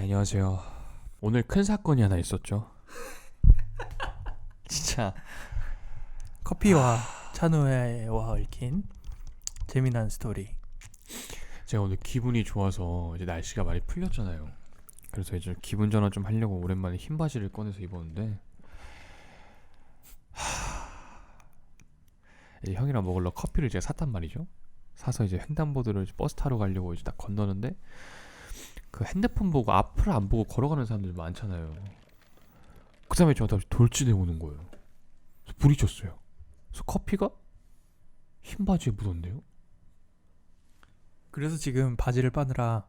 네, 안녕하세요. 오늘 큰 사건이 하나 있었죠. 진짜 커피와 찬우회와 얽힌 재미난 스토리. 제가 오늘 기분이 좋아서 이제 날씨가 많이 풀렸잖아요. 그래서 이제 기분 전환 좀 하려고 오랜만에 흰 바지를 꺼내서 입었는데 이제 형이랑 먹으러 커피를 제가 샀단 말이죠. 사서 이제 횡단보도를 버스 타러 가려고 이제 딱 건너는데 그 핸드폰 보고 앞을 안 보고 걸어가는 사람들 많잖아요. 그 사람이 저한테 돌진해 오는 거예요. 그래서 부딪혔어요. 그래서 커피가 흰 바지에 묻었네요. 그래서 지금 바지를 빠느라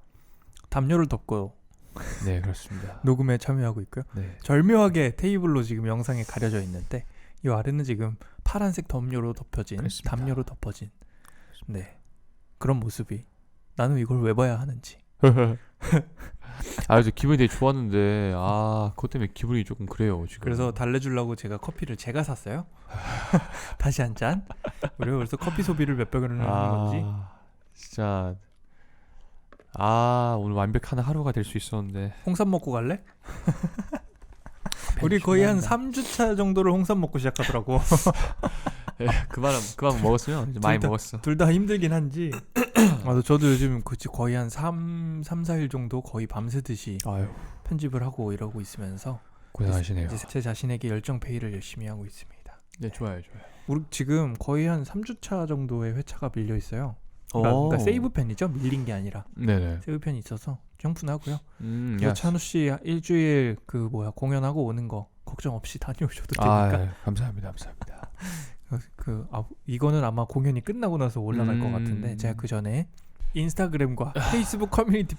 담요를 덮고 네, 그렇습니다. 녹음에 참여하고 있고요. 네. 절묘하게 테이블로 지금 영상에 가려져 있는데 이 아래는 지금 파란색 담요로 덮여진 그렇습니다. 담요로 덮어진 네 그런 모습이 나는 이걸 왜 봐야 하는지. 그래서 기분이 되게 좋았는데 그것 때문에 기분이 조금 그래요 지금. 그래서 달래주려고 제가 커피를 제가 샀어요. 다시 한 잔. 우리가 그래서 커피 소비를 몇 배를 하는 건지. 진짜 오늘 완벽한 하루가 될 수 있었는데. 홍삼 먹고 갈래? 우리 거의 한 3주차 정도를 홍삼 먹고 시작하더라고. 그만 먹었으면 이제 많이 먹었어. 둘 다 힘들긴 한지. 저도 요즘 거의 한 3-4일 정도 거의 밤새듯이 편집을 하고 이러고 있으면서 고생하시네요. 이제 제 자신에게 열정 페이를 열심히 하고 있습니다. 네, 좋아요. 우리 지금 거의 한 3주차 정도의 회차가 밀려 있어요. 그러니까 세이브 편이죠. 밀린 게 아니라. 네네. 세이브 편이 있어서 형분하고요. 야, 찬우 씨 일주일 공연하고 오는 거 걱정 없이 다녀오셔도 되니까. 감사합니다. 이거는 아마 공연이 끝나고 나서 올라갈 것 같은데 제가 그 전에 인스타그램과 페이스북 커뮤니티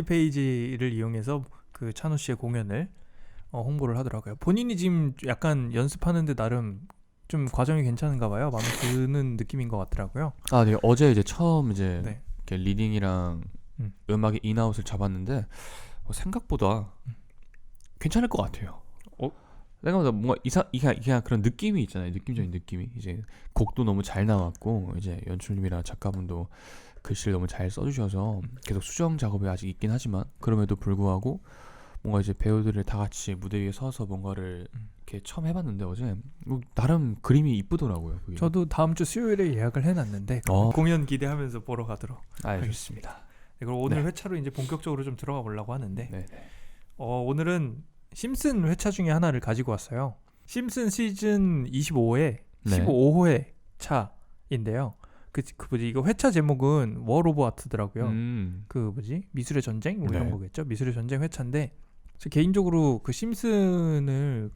페이지를 이용해서 그 찬우 씨의 공연을 홍보를 하더라고요. 본인이 지금 약간 연습하는데 나름 좀 과정이 괜찮은가 봐요. 마음에 드는 느낌인 것 같더라고요. 네. 어제 이제 처음 이제 네. 이렇게 리딩이랑 음악의 인아웃을 잡았는데 생각보다 괜찮을 것 같아요. 생각보다 뭔가 그냥 그런 느낌이 있잖아요. 느낌적인 느낌이 이제 곡도 너무 잘 나왔고 이제 연출님이랑 작가분도 글씨를 너무 잘 써주셔서 계속 수정 작업이 아직 있긴 하지만 그럼에도 불구하고 뭔가 이제 배우들을 다 같이 무대 위에 서서 뭔가를 이렇게 처음 해봤는데 어제 나름 그림이 이쁘더라고요. 그게. 저도 다음 주 수요일에 예약을 해놨는데 공연 기대하면서 보러 가도록 좋습니다. 네, 그리고 오늘 회차로 이제 본격적으로 좀 들어가 보려고 하는데 네. 오늘은 심슨 회차 중에 하나를 가지고 왔어요. 심슨 시즌 25회 15회 차인데요. 이거 회차 제목은 월 오브 아트더라고요. 미술의 전쟁 이런 거겠죠. 미술의 전쟁 회차인데 개인적으로 그 심슨을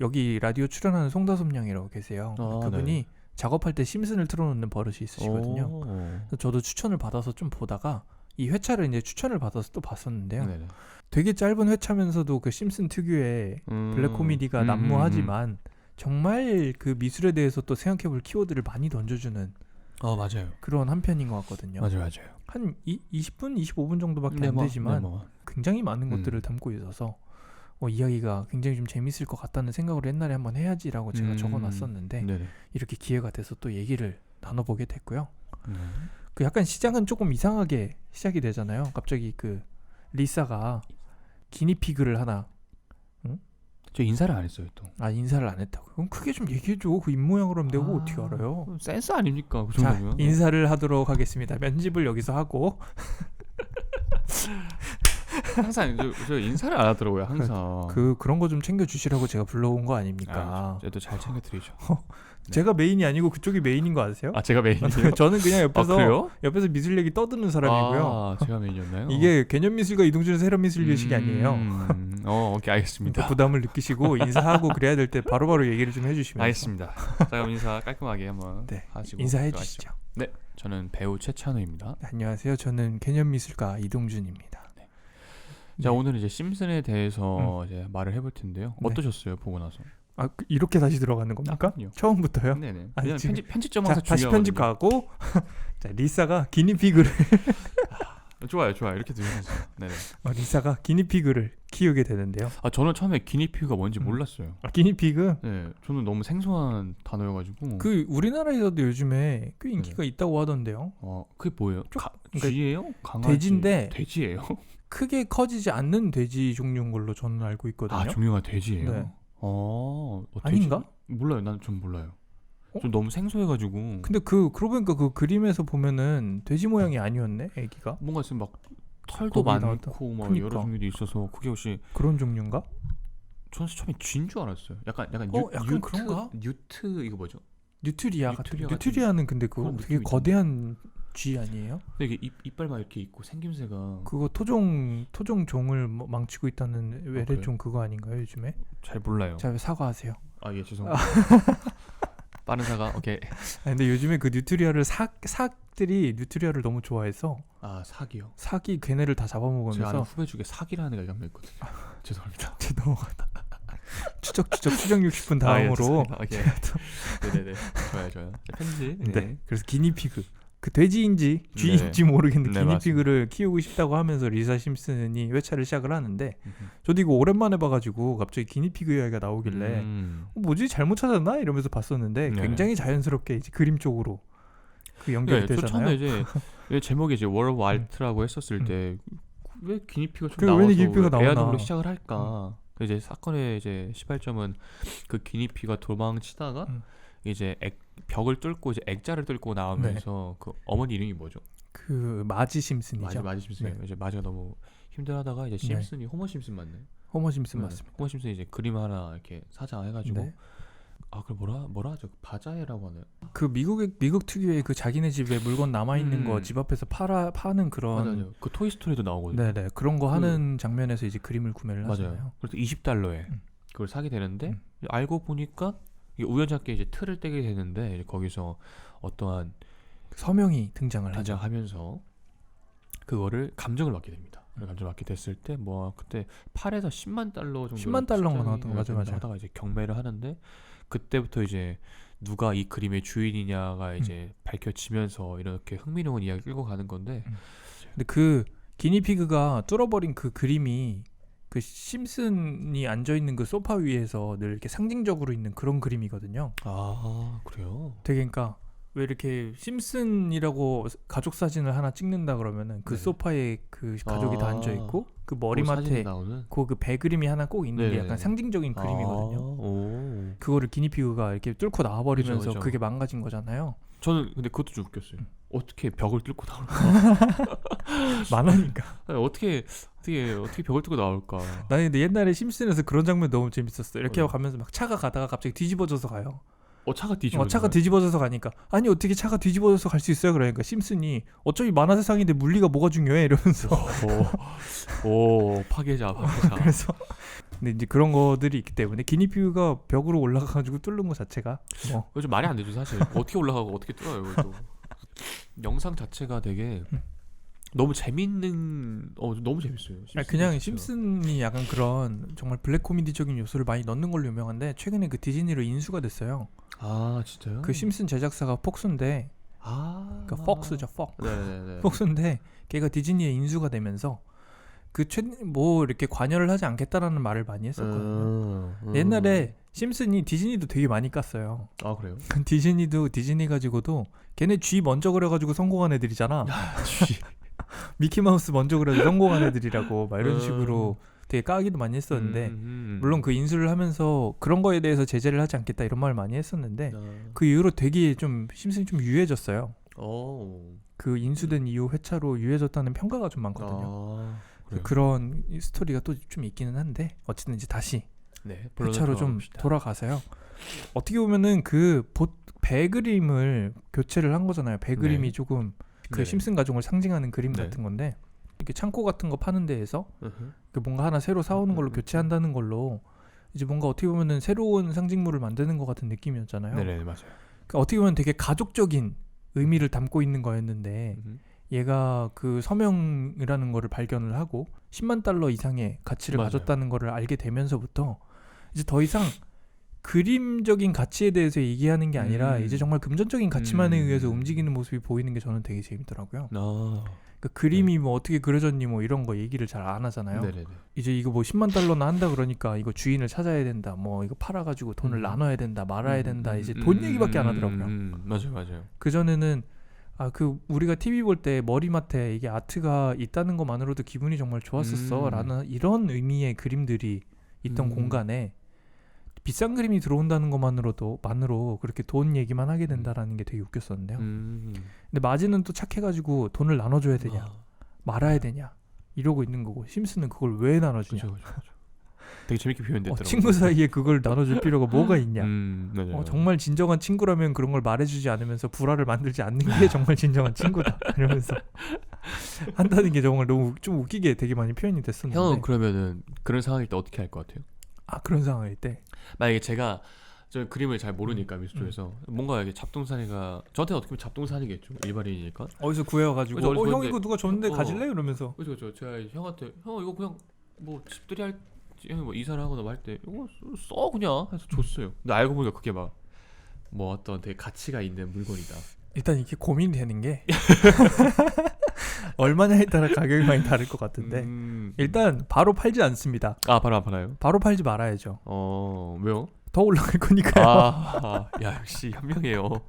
여기 라디오 출연하는 송다솜 양이라고 계세요. 그분이 작업할 때 심슨을 틀어놓는 버릇이 있으시거든요. 그래서 저도 추천을 받아서 좀 보다가 이 회차를 이제 추천을 받아서 또 봤었는데요. 네네. 되게 짧은 회차면서도 그 심슨 특유의 블랙 코미디가 난무하지만 정말 그 미술에 대해서 또 생각해볼 키워드를 많이 던져주는 맞아요. 그런 한 편인 것 같거든요. 맞아요. 한 20분, 25분 정도밖에 안 되지만 굉장히 많은 것들을 담고 있어서 이야기가 굉장히 좀 재밌을 것 같다는 생각을 옛날에 한번 해야지라고 제가 적어놨었는데 이렇게 기회가 돼서 또 얘기를 나눠보게 됐고요. 그 약간 시작은 조금 이상하게 시작이 되잖아요. 갑자기 그 리사가 기니피그를 하나. 저 인사를 안 했어요 또. 인사를 안 했다고? 그럼 크게 좀 얘기해줘. 그 입모양으로 하면 내가 어떻게 알아요? 센스 아닙니까? 그 자, 정도면. 인사를 하도록 하겠습니다. 면집을 여기서 하고. 항상 저 인사를 안 하더라고요. 항상. 그런 거 좀 챙겨주시라고 제가 불러온 거 아닙니까? 저도 잘 챙겨드리죠. 제가 메인이 아니고 그쪽이 메인인 거 아세요? 제가 메인이요? 저는 그냥 그래요? 옆에서 미술 얘기 떠드는 사람이고요. 제가 메인이었나요? 이게 개념미술과 이동준의 새로미술교식이 아니에요. 오케이, 알겠습니다. 부담을 느끼시고 인사하고 그래야 될 때 바로바로 얘기를 좀 해주시면. 알겠습니다. 자, 그럼 인사 깔끔하게 한번 하시고 인사해 주시죠. 네, 저는 배우 최찬우입니다. 안녕하세요. 저는 개념미술가 이동준입니다. 자, 오늘 이제 심슨에 대해서 이제 말을 해볼 텐데요. 어떠셨어요, 보고 나서? 이렇게 다시 들어가는 겁니까? 처음부터요? 네네. 그냥 편집점 항상 다시 편집 가고 자, 리사가 기니피그를 좋아요. 이렇게 들으면서. 네네. 리사가 기니피그를 키우게 되는데요. 저는 처음에 기니피그가 뭔지 몰랐어요. 기니피그? 네, 저는 너무 생소한 단어여가지고. 우리나라에서도 요즘에 꽤 인기가 있다고 하던데요. 그게 뭐예요? 그러니까 쥐예요? 강아지? 돼지인데. 돼지예요? 크게 커지지 않는 돼지 종류인 걸로 저는 알고 있거든요. 아, 종류가 돼지예요? 네. 돼지? 아닌가? 몰라요. 난 좀 몰라요. 좀 너무 생소해가지고. 근데 그러고 보니까 그 그림에서 보면은 돼지 모양이 아니었네, 애기가. 뭔가 지금 막 털도 거기 많고 막 그러니까. 여러 종류도 있어서 그게 혹시 그런 종류인가? 저는 처음에 쥐인 줄 알았어요. 약간 약간 뉴트, 그런가? 뉴트 이거 뭐죠? 뉴트리아 뉴트리아 같은. 뉴트리아는 근데 그거 그런 되게 느낌이 거대한 쥐 아니에요? 근데 이게 이빨만 이렇게 있고 생김새가 그거 토종종을 망치고 있다는 그래요? 외래종 그거 아닌가요 요즘에? 잘 몰라요. 자, 사과하세요. 아, 예, 죄송합니다. 빠른 사과. 오케이. 근데 요즘에 그 뉴트리아를 삭들이 뉴트리아를 너무 좋아해서 아, 사기요. 삭이 걔네를 다 제가 아는 잡아먹으면서 후배 중에 사기라는 애가 한 명 있거든요. 죄송합니다. 넘어갔다. 추적 60분 다음으로 오케이. 네네네. 좋아요. 편지. 네. 그래서 기니피그 그 돼지인지 쥐인지 모르겠는 네, 기니피그를 키우고 싶다고 하면서 리사 심슨이 회차를 시작을 하는데 저도 이거 오랜만에 봐가지고 갑자기 기니피그 이야기가 나오길래 뭐지 잘못 찾았나 이러면서 봤었는데 네. 굉장히 자연스럽게 이제 그림 쪽으로 그 연결이 저 되잖아요. 처음에 이제 제목이 이제 월드 와이트라고 했었을 때 왜 기니피가 좀 왜 나와서 기니피그가 나오나. 애완동물로 시작을 할까? 이제 사건의 이제 시발점은 그 기니피가 도망치다가 이제 벽을 뚫고 이제 액자를 뚫고 나오면서 그 어머니 이름이 뭐죠? 그 마지 심슨이죠. 마지 심슨. 네. 이제 마지가 너무 힘들어하다가 이제 심슨이 호머 심슨 맞네. 호머 심슨 맞습니다. 호머 심슨이 이제 그림 하나 이렇게 사장해가지고 네. 아, 그 뭐라 하죠? 바자회라고 하나요? 그 미국 특유의 그 자기네 집에 물건 남아 있는 거 집 앞에서 파는 그런 맞아요. 그 토이 스토리도 나오거든요. 네네 그런 거 하는 장면에서 이제 그림을 구매를 맞아요. 하잖아요. 그래서 $20에 그걸 사게 되는데 알고 보니까 이게 우연찮게 이제 틀을 떼게 되는데 이제 거기서 어떠한 서명이 등장을 하죠. 하면서 그거를 감정을 받게 됩니다. 감정을 받게 됐을 때 뭐 그때 8에서 10만 달러 정도 10만 달러가 나왔던 거 맞아요. 하다가 이제 경매를 하는데 그때부터 이제 누가 이 그림의 주인이냐가 이제 밝혀지면서 이렇게 흥미로운 이야기 끌고 가는 건데 근데 그 기니피그가 뚫어버린 그 그림이 그 심슨이 앉아 있는 그 소파 위에서 늘 이렇게 상징적으로 있는 그런 그림이거든요. 아, 그래요? 되게 그러니까 왜 이렇게 심슨이라고 가족 사진을 하나 찍는다 그러면은 그 네. 소파에 그 가족이 다 앉아 있고 그 머리맡에 그 배 그림이 하나 꼭 있는 게 약간 상징적인 그림이거든요. 오. 그거를 기니피그가 이렇게 뚫고 나와버리면서 그죠. 그게 망가진 거잖아요. 저는 근데 그것도 좀 웃겼어요. 어떻게 벽을 뚫고 나올까? 만화니까. 어떻게 벽을 뚫고 나올까? 나는 근데 옛날에 심슨에서 그런 장면 너무 재밌었어. 이렇게 하고 가면서 막 차가 가다가 갑자기 뒤집어져서 가요. 차가 뒤집어져. 차가 뒤집어져서 가니까 아니 어떻게 차가 뒤집어져서 갈 수 있어요? 그러니까 심슨이 어차피 만화 세상인데 물리가 뭐가 중요해 이러면서 오, 파괴자. 그래서 근데 이제 그런 것들이 있기 때문에 기니피그가 벽으로 올라가가지고 뚫는 것 자체가 좀 말이 안 되죠 사실. 어떻게 올라가고 어떻게 뚫어요 이것도. 영상 자체가 되게 너무 재밌는 너무 재밌어요. 그냥 자체가. 심슨이 약간 그런 정말 블랙 코미디적인 요소를 많이 넣는 걸로 유명한데 최근에 그 디즈니로 인수가 됐어요. 아, 진짜요? 그 심슨 제작사가 폭스인데 그 폭스죠, 네네네. 폭스인데 걔가 디즈니에 인수가 되면서 뭐 이렇게 관여를 하지 않겠다라는 말을 많이 했었거든요. 옛날에 심슨이 디즈니도 되게 많이 깠어요. 아, 그래요? 디즈니 가지고도 걔네 G 먼저 그려가지고 성공한 애들이잖아. 미키마우스 먼저 그려서 성공한 애들이라고 막 이런 식으로 되게 까기도 많이 했었는데 물론 그 인수를 하면서 그런 거에 대해서 제재를 하지 않겠다 이런 말을 많이 했었는데 그 이후로 되게 좀 심슨이 좀 유해졌어요. 그 인수된 이후 회차로 유해졌다는 평가가 좀 많거든요. 그런 스토리가 또 좀 있기는 한데 어쨌든 이제 다시 회차로 좀 돌아가서요. 어떻게 보면은 배 그림을 교체를 한 거잖아요. 배 그림이 조금 그 심슨 가족을 상징하는 그림 같은 건데 이렇게 창고 같은 거 파는 데에서 뭔가 하나 새로 사오는 걸로 교체한다는 걸로 이제 뭔가 어떻게 보면은 새로운 상징물을 만드는 것 같은 느낌이었잖아요. 네네, 맞아요. 그러니까 어떻게 보면 되게 가족적인 의미를 담고 있는 거였는데 얘가 그 서명이라는 거를 발견을 하고 10만 달러 이상의 가치를 가졌다는 거를 알게 되면서부터 이제 더 이상 그림적인 가치에 대해서 얘기하는 게 아니라 이제 정말 금전적인 가치만에 의해서 움직이는 모습이 보이는 게 저는 되게 재밌더라고요. 그러니까 그림이 뭐 어떻게 그려졌니 뭐 이런 거 얘기를 잘 안 하잖아요. 네네네. 이제 이거 뭐 10만 달러나 한다 그러니까 이거 주인을 찾아야 된다. 뭐 이거 팔아가지고 돈을 나눠야 된다. 말아야 된다. 이제 돈 얘기밖에 안 하더라고요. 맞아요. 그 전에는 그 우리가 TV 볼 때 머리맡에 이게 아트가 있다는 것만으로도 기분이 정말 좋았었어라는 이런 의미의 그림들이 있던 공간에 비싼 그림이 들어온다는 것만으로 그렇게 돈 얘기만 하게 된다라는 게 되게 웃겼었는데요. 근데 마지는 또 착해가지고 돈을 나눠줘야 되냐 말아야 되냐 이러고 있는 거고 심슨은 그걸 왜 나눠주냐. 그쵸. 되게 재밌게 표현됐더라고요. 친구 사이에 그걸 나눠줄 필요가 뭐가 있냐. 맞아요. 정말 진정한 친구라면 그런 걸 말해주지 않으면서 불화를 만들지 않는 게 정말 진정한 친구다 이러면서 한다는 게 정말 너무 좀 웃기게 되게 많이 표현이 됐었는데. 형은 그러면은 그런 상황일 때 어떻게 할 것 같아요? 그런 상황일 때 만약에 제가 저 그림을 잘 모르니까 미술 쪽에서 뭔가 이게 잡동사니가 저한테 어떻게 보면 잡동사니겠죠. 일반인이니까. 어디서 구해와가지고 그쵸, 어디서 형 줬는데, 이거 누가 줬는데 가질래? 이러면서 그렇죠. 제가 형한테 형 이거 그냥 뭐 집들이 할 형이 뭐 이사를 하거나 뭐 할 때 이거 써 그냥 해서 줬어요. 근데 알고 보니까 그게 막 뭐 어떤 되게 가치가 있는 물건이다. 일단 이게 고민이 되는 게 얼마냐에 따라 가격이 많이 다를 것 같은데 일단 바로 팔지 않습니다. 바로 안 팔아요? 바로 팔지 말아야죠. 왜요? 더 올라갈 거니까요. 야 역시 현명해요.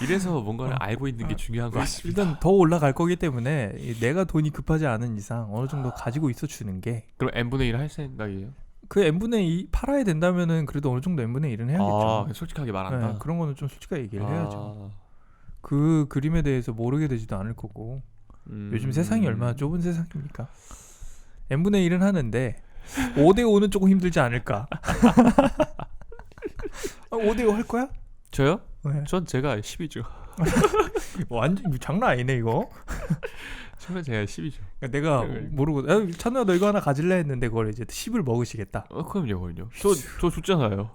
이래서 뭔가를 알고 있는 게 중요한 것 같습니다. 일단 더 올라갈 거기 때문에 내가 돈이 급하지 않은 이상 어느 정도 가지고 있어 주는 게. 그럼 n분의 1 할 생각이에요? 그 n분의 2 팔아야 된다면은 그래도 어느 정도 n분의 1은 해야겠죠. 솔직하게 말한다. 네, 그런 거는 좀 솔직하게 얘기를 해야죠. 그 그림에 대해서 모르게 되지도 않을 거고. 요즘 세상이 얼마나 좁은 세상입니까? n분의 1은 하는데 5대5는 조금 힘들지 않을까. 5대5 할 거야? 저요? 네. 전 제가 10이죠. 완전 장난 아니네 이거. 정말 제가 10이죠. 그러니까 내가 모르고 찬우야 너 이거 하나 가질래 했는데 그걸 이제 10을 먹으시겠다. 그럼요. 저 줬잖아요.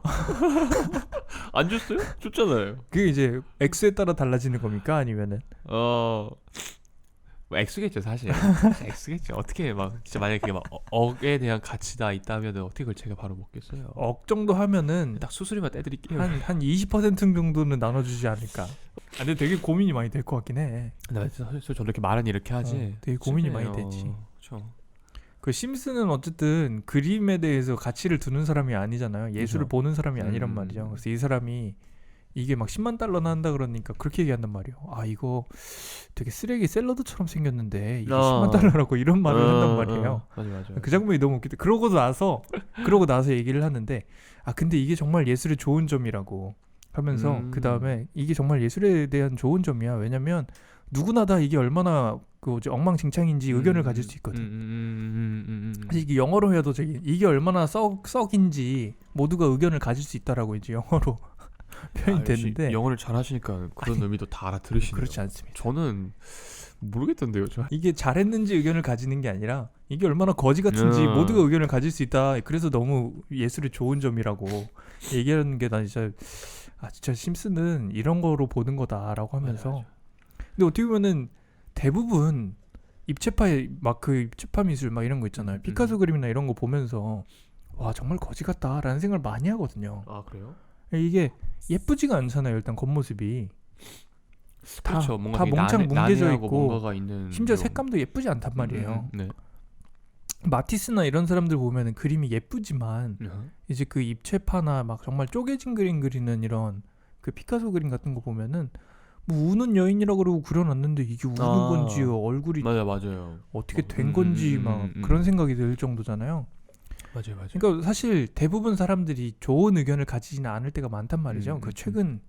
안 줬어요? 줬잖아요. 그게 이제 액수에 따라 달라지는 겁니까? 아니면은 뭐 X겠죠 사실. X겠죠. 어떻게 막 진짜 만약에 그게 막 억에 대한 가치가 있다면 어떻게 그걸 제가 바로 먹겠어요. 억 정도 하면은 딱 수수료만 떼드릴게요. 한 20% 정도는 나눠주지 않을까. 근데 되게 고민이 많이 될 것 같긴 해. 근데 사실 저렇게 말은 이렇게 하지. 되게 고민이 쉽네요. 많이 되지. 그렇죠. 그 심슨은 어쨌든 그림에 대해서 가치를 두는 사람이 아니잖아요. 예술을 그죠. 보는 사람이 아니란 말이죠. 그래서 이 사람이 이게 막 10만 달러나 한다 그러니까 그렇게 얘기한단 말이에요. 이거 되게 쓰레기 샐러드처럼 생겼는데 이게 10만 달러라고 이런 말을 한단 말이에요. 맞아. 그 장면이 너무 웃기다. 그러고 나서 얘기를 하는데 근데 이게 정말 예술의 좋은 점이라고 하면서 그 다음에 이게 정말 예술에 대한 좋은 점이야. 왜냐면 누구나 다 이게 얼마나 엉망진창인지 의견을 가질 수 있거든. 사실 이게 영어로 해도 이게 얼마나 썩인지 모두가 의견을 가질 수 있다라고 이제 영어로 표현이 됐는데 영어를 잘 하시니까 그런 의미도 다 알아들으시네요. 그렇지 않습니다. 저는 모르겠던데요. 이게 잘했는지 의견을 가지는 게 아니라 이게 얼마나 거지 같은지 모두가 의견을 가질 수 있다. 그래서 너무 예술의 좋은 점이라고 얘기하는 게 난 진짜 심슨은 이런 거로 보는 거다라고 하면서 맞아. 근데 어떻게 보면은 대부분 입체파 미술 막 이런 거 있잖아요. 피카소 그림이나 이런 거 보면서 와 정말 거지 같다라는 생각을 많이 하거든요. 그래요? 이게 예쁘지가 않잖아요. 일단 겉모습이 그렇죠. 뭔가 다 몽창 뭉개져 있고 뭔가가 있는 심지어 색감도 예쁘지 않단 말이에요. 네. 마티스나 이런 사람들 보면은 그림이 예쁘지만 이제 그 입체파나 막 정말 쪼개진 그림 그리는 이런 그 피카소 그림 같은 거 보면은 뭐 우는 여인이라고 그러고 그려놨는데 이게 우는 건지 얼굴이 맞아요. 어떻게 된 건지 막 그런 생각이 들 정도잖아요. 맞아요. 그러니까 사실 대부분 사람들이 좋은 의견을 가지지는 않을 때가 많단 말이죠. 그 최근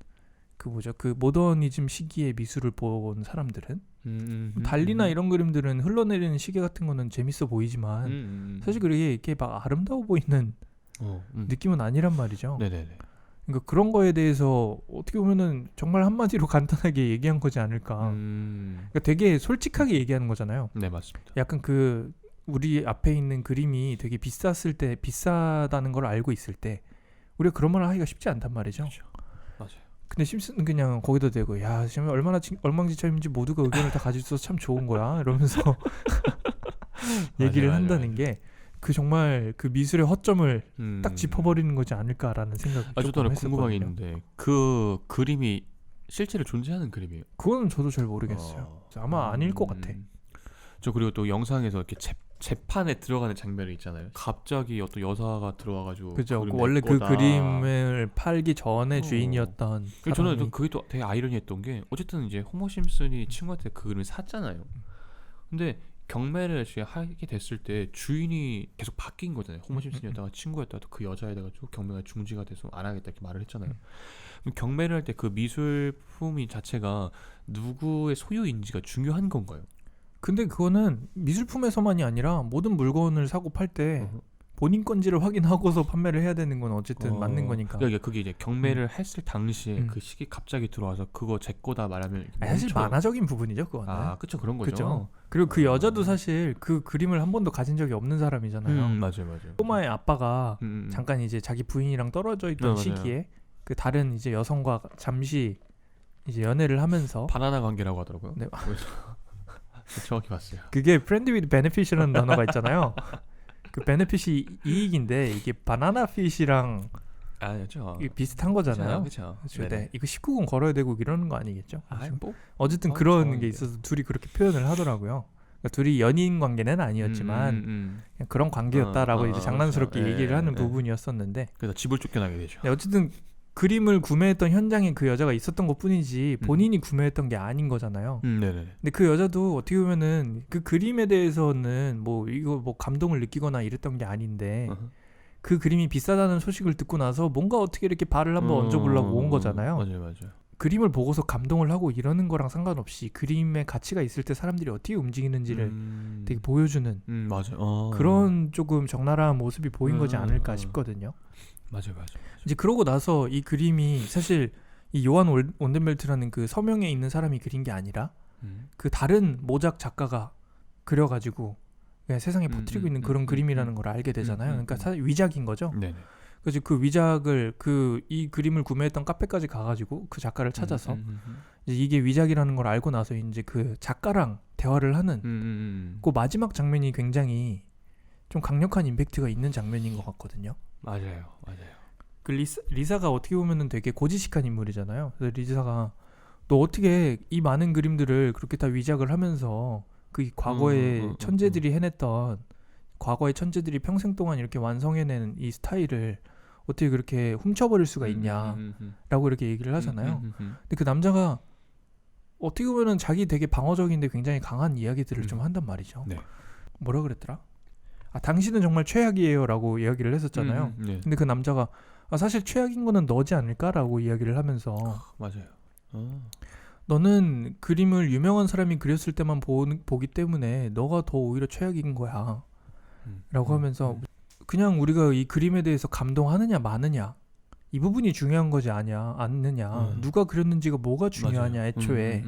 그 모더니즘 시기의 미술을 본 사람들은 달리나 이런 그림들은 흘러내리는 시계 같은 거는 재밌어 보이지만 사실 그게 이렇게 막 아름다워 보이는 느낌은 아니란 말이죠. 네네네. 그러니까 그런 거에 대해서 어떻게 보면은 정말 한마디로 간단하게 얘기한 거지 않을까. 그러니까 되게 솔직하게 얘기하는 거잖아요. 네 맞습니다. 약간 우리 앞에 있는 그림이 되게 비쌌을 때 비싸다는 걸 알고 있을 때 우리가 그런 말을 하기가 쉽지 않단 말이죠. 그렇죠. 맞아요. 근데 심슨은 그냥 거기다 대고 야 지금 얼마나 엉망진창인지 모두가 의견을 다 가질 수 있어서 참 좋은 거야 이러면서 얘기를 한다는 게 그 정말 그 미술의 허점을 딱 짚어버리는 거지 않을까라는 생각이 저도 조금 궁금한 게 했었거든요. 있는데 그 그림이 실제로 존재하는 그림이에요? 그거는 저도 잘 모르겠어요. 아마 아닐 것 같아. 저 그리고 또 영상에서 이렇게 재판에 들어가는 장면이 있잖아요. 갑자기 어떤 여사가 들어와가지고 그죠. 그림 원래 내 그 거다. 그림을 팔기 전에 주인이었던 그리고 저는 사람이 그게 또 되게 아이러니했던 게 어쨌든 이제 호머 심슨이 친구한테 그 그림을 샀잖아요. 근데 경매를 이제 하게 됐을 때 주인이 계속 바뀐 거잖아요. 호머 심슨이었다가 친구였다가 그 여자에다가 쭉 경매가 중지가 돼서 안 하겠다 이렇게 말을 했잖아요. 그럼 경매를 할 때 그 미술품이 자체가 누구의 소유인지가 중요한 건가요? 근데 그거는 미술품에서만이 아니라 모든 물건을 사고 팔 때 본인 건지를 확인하고서 판매를 해야 되는 건 어쨌든 맞는 거니까. 그러니까 그게 이제 경매를 했을 당시에 그 시기 갑자기 들어와서 그거 제 거다 말하면 사실 멈춰요. 만화적인 부분이죠, 그거는. 아, 그쵸, 그런 거죠. 그죠. 그리고 그 여자도 사실 그 그림을 한 번도 가진 적이 없는 사람이잖아요. 맞아요. 꼬마의 아빠가 잠깐 이제 자기 부인이랑 떨어져 있던 맞아요. 시기에 그 다른 이제 여성과 잠시 이제 연애를 하면서 바나나 관계라고 하더라고요. 네. 정확히 봤어요. 그게 friend with benefit이라는 단어가 있잖아요. 그 benefit이 이익인데 이게 바나나 fish랑 아니죠. 비슷한 거잖아요. 그렇죠. 네. 이거 19금 걸어야 되고 이러는 거 아니겠죠? 뭐 어쨌든 그런 정확한데. 게 있어서 둘이 그렇게 표현을 하더라고요. 그러니까 둘이 연인 관계는 아니었지만 그냥 그런 관계였다라고 이제 장난스럽게 그렇죠. 얘기를 하는 예. 부분이었었는데 그래서 집을 쫓겨나게 되죠. 네, 어쨌든 그림을 구매했던 현장에 그 여자가 있었던 것뿐이지 본인이 구매했던 게 아닌 거잖아요. 네네. 근데 그 여자도 어떻게 보면은 그 그림에 대해서는 뭐 이거 뭐 감동을 느끼거나 이랬던 게 아닌데 그 그림이 비싸다는 소식을 듣고 나서 뭔가 어떻게 이렇게 발을 한번 얹어보려고 온 거잖아요. 맞아요. 그림을 보고서 감동을 하고 이러는 거랑 상관없이 그림의 가치가 있을 때 사람들이 어떻게 움직이는지를 되게 보여주는 맞아요. 그런 조금 적나라한 모습이 보인 거지 않을까 싶거든요. 맞아요. 이제 그러고 나서 이 그림이 사실 이 요한 온덴벨트라는 그 서명에 있는 사람이 그린 게 아니라 그 다른 모작 작가가 그려가지고 그냥 세상에 퍼뜨리고 있는 그런 그림이라는 걸 알게 되잖아요. 그러니까 사실 위작인 거죠. 네네. 그래서 그 위작을 이 그림을 구매했던 카페까지 가가지고 그 작가를 찾아서 이제 이게 위작이라는 걸 알고 나서 이제 그 작가랑 대화를 하는 그 마지막 장면이 굉장히 좀 강력한 임팩트가 있는 장면인 것 같거든요. 맞아요. 그 리사가 어떻게 보면은 되게 고지식한 인물이잖아요. 그래서 리사가 너 어떻게 이 많은 그림들을 그렇게 다 위작을 하면서 그 과거의 천재들이 해냈던 과거의 천재들이 평생 동안 이렇게 완성해낸 이 스타일을 어떻게 그렇게 훔쳐버릴 수가 있냐라고 이렇게 얘기를 하잖아요. 근데 그 남자가 어떻게 보면은 자기 되게 방어적인데 굉장히 강한 이야기들을 좀 한단 말이죠. 네. 뭐라 그랬더라? 당신은 정말 최악이에요라고 이야기를 했었잖아요. 네. 근데 그 남자가 사실 최악인 거는 너지 않을까라고 이야기를 하면서 맞아요. 너는 그림을 유명한 사람이 그렸을 때만 보기 때문에 너가 더 오히려 최악인 거야 라고 하면서 그냥 우리가 이 그림에 대해서 감동하느냐 마느냐 이 부분이 중요한 거지 않느냐 누가 그렸는지가 뭐가 중요하냐 애초에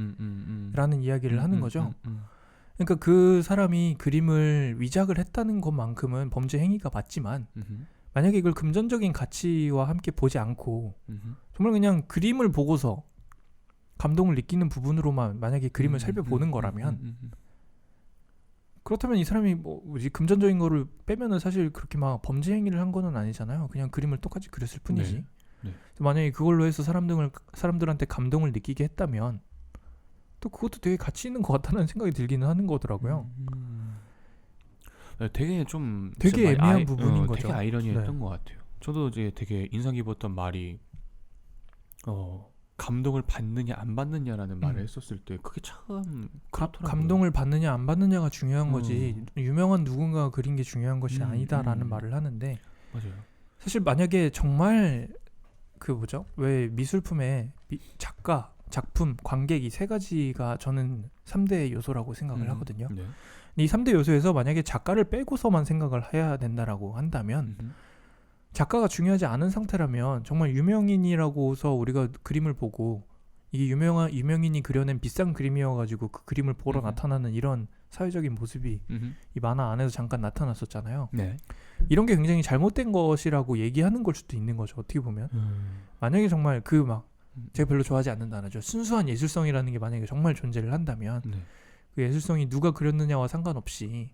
라는 이야기를 하는 거죠. 그러니까 그 사람이 그림을 위작을 했다는 것만큼은 범죄 행위가 맞지만 만약에 이걸 금전적인 가치와 함께 보지 않고 정말 그냥 그림을 보고서 감동을 느끼는 부분으로만 만약에 그림을 살펴보는 거라면 그렇다면 이 사람이 뭐지 금전적인 거를 빼면은 사실 그렇게 막 범죄 행위를 한 거는 아니잖아요. 그냥 그림을 똑같이 그렸을 뿐이지. 네. 만약에 그걸로 해서 사람들한테 감동을 느끼게 했다면 또 그것도 되게 가치 있는 것 같다는 생각이 들기는 하는 거더라고요. 되게 좀 되게 애매한 부분인 거죠. 되게 아이러니했던 것 같아요. 저도 이제 되게 인상 깊었던 말이 감동을 받느냐 안 받느냐라는 말을 했었을 때 그게 참 그렇더라고요. 감동을 받느냐 안 받느냐가 중요한 거지 유명한 누군가가 그린 게 중요한 것이 아니다라는 말을 하는데 맞아요. 사실 만약에 정말 왜 미술품에 작가, 작품, 관객 이 세 가지가 저는 3대 요소라고 생각을 하거든요. 네. 이 3대 요소에서 만약에 작가를 빼고서만 생각을 해야 된다라고 한다면 작가가 중요하지 않은 상태라면 정말 유명인이라고서 우리가 그림을 보고 이게 유명인이 그려낸 비싼 그림이어가지고 그 그림을 보러 나타나는 이런 사회적인 모습이 이 만화 안에서 잠깐 나타났었잖아요. 네. 이런 게 굉장히 잘못된 것이라고 얘기하는 걸 수도 있는 거죠. 어떻게 보면 만약에 정말 제가 별로 좋아하지 않는 단어죠. 순수한 예술성이라는 게 만약에 정말 존재를 한다면 그 예술성이 누가 그렸느냐와 상관없이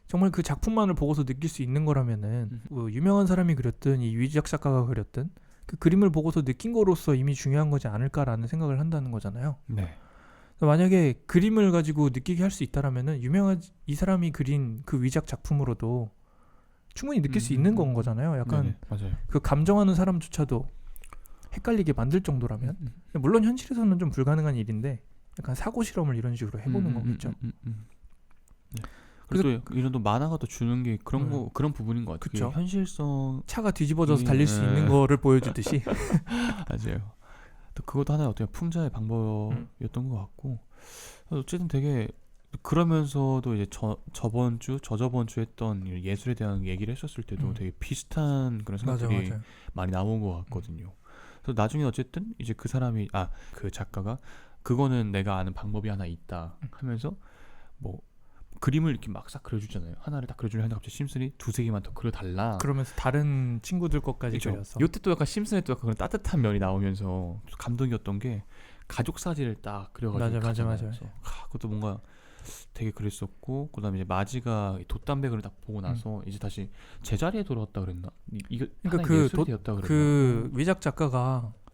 정말 그 작품만을 보고서 느낄 수 있는 거라면은 유명한 사람이 그렸든 이 위작 작가가 그렸든 그 그림을 보고서 느낀 거로서 이미 중요한 거지 않을까라는 생각을 한다는 거잖아요. 네. 만약에 그림을 가지고 느끼게 할 수 있다라면은 유명한 이 사람이 그린 그 위작 작품으로도 충분히 느낄 수 있는 건 거잖아요. 약간 네네, 맞아요. 그 감정하는 사람조차도 헷갈리게 만들 정도라면 물론 현실에서는 좀 불가능한 일인데 약간 사고 실험을 이런 식으로 해보는 거겠죠. 네. 그래서 이런 또 만화가 또 주는 게 그런 거 그런 부분인 것 같아요. 그쵸. 현실성 차가 뒤집어져서 달릴 수 있는 거를 보여주듯이 맞아요. 또 그것도 하나의 어떤 풍자의 방법이었던 것 같고 어쨌든 되게 그러면서도 이제 저번 주 저저번 주 했던 예술에 대한 얘기를 했었을 때도 되게 비슷한 그런 생각들이 맞아요. 많이 나온 것 같거든요. 그래서 나중에 어쨌든 이제 그 사람이 그 작가가 그거는 내가 아는 방법이 하나 있다 하면서 뭐 그림을 이렇게 막 싹 그려주잖아요. 하나를 딱 그려주려 하는데 갑자기 심슨이 두세 개만 더 그려달라. 그러면서 다른 친구들 것까지 그렇죠. 그렸어. 이때 또 약간 심슨의 또 약간 그런 따뜻한 면이 나오면서 감동이었던 게 가족 사진을 딱 그려가지고 맞아. 그래서 그것도 뭔가 되게 그랬었고 그다음에 이제 마지가 돛담배를 딱 보고 나서 이제 다시 제자리에 돌아왔다 그랬나? 이거 그러니까 하나의 예술이 되었다 그랬나? 그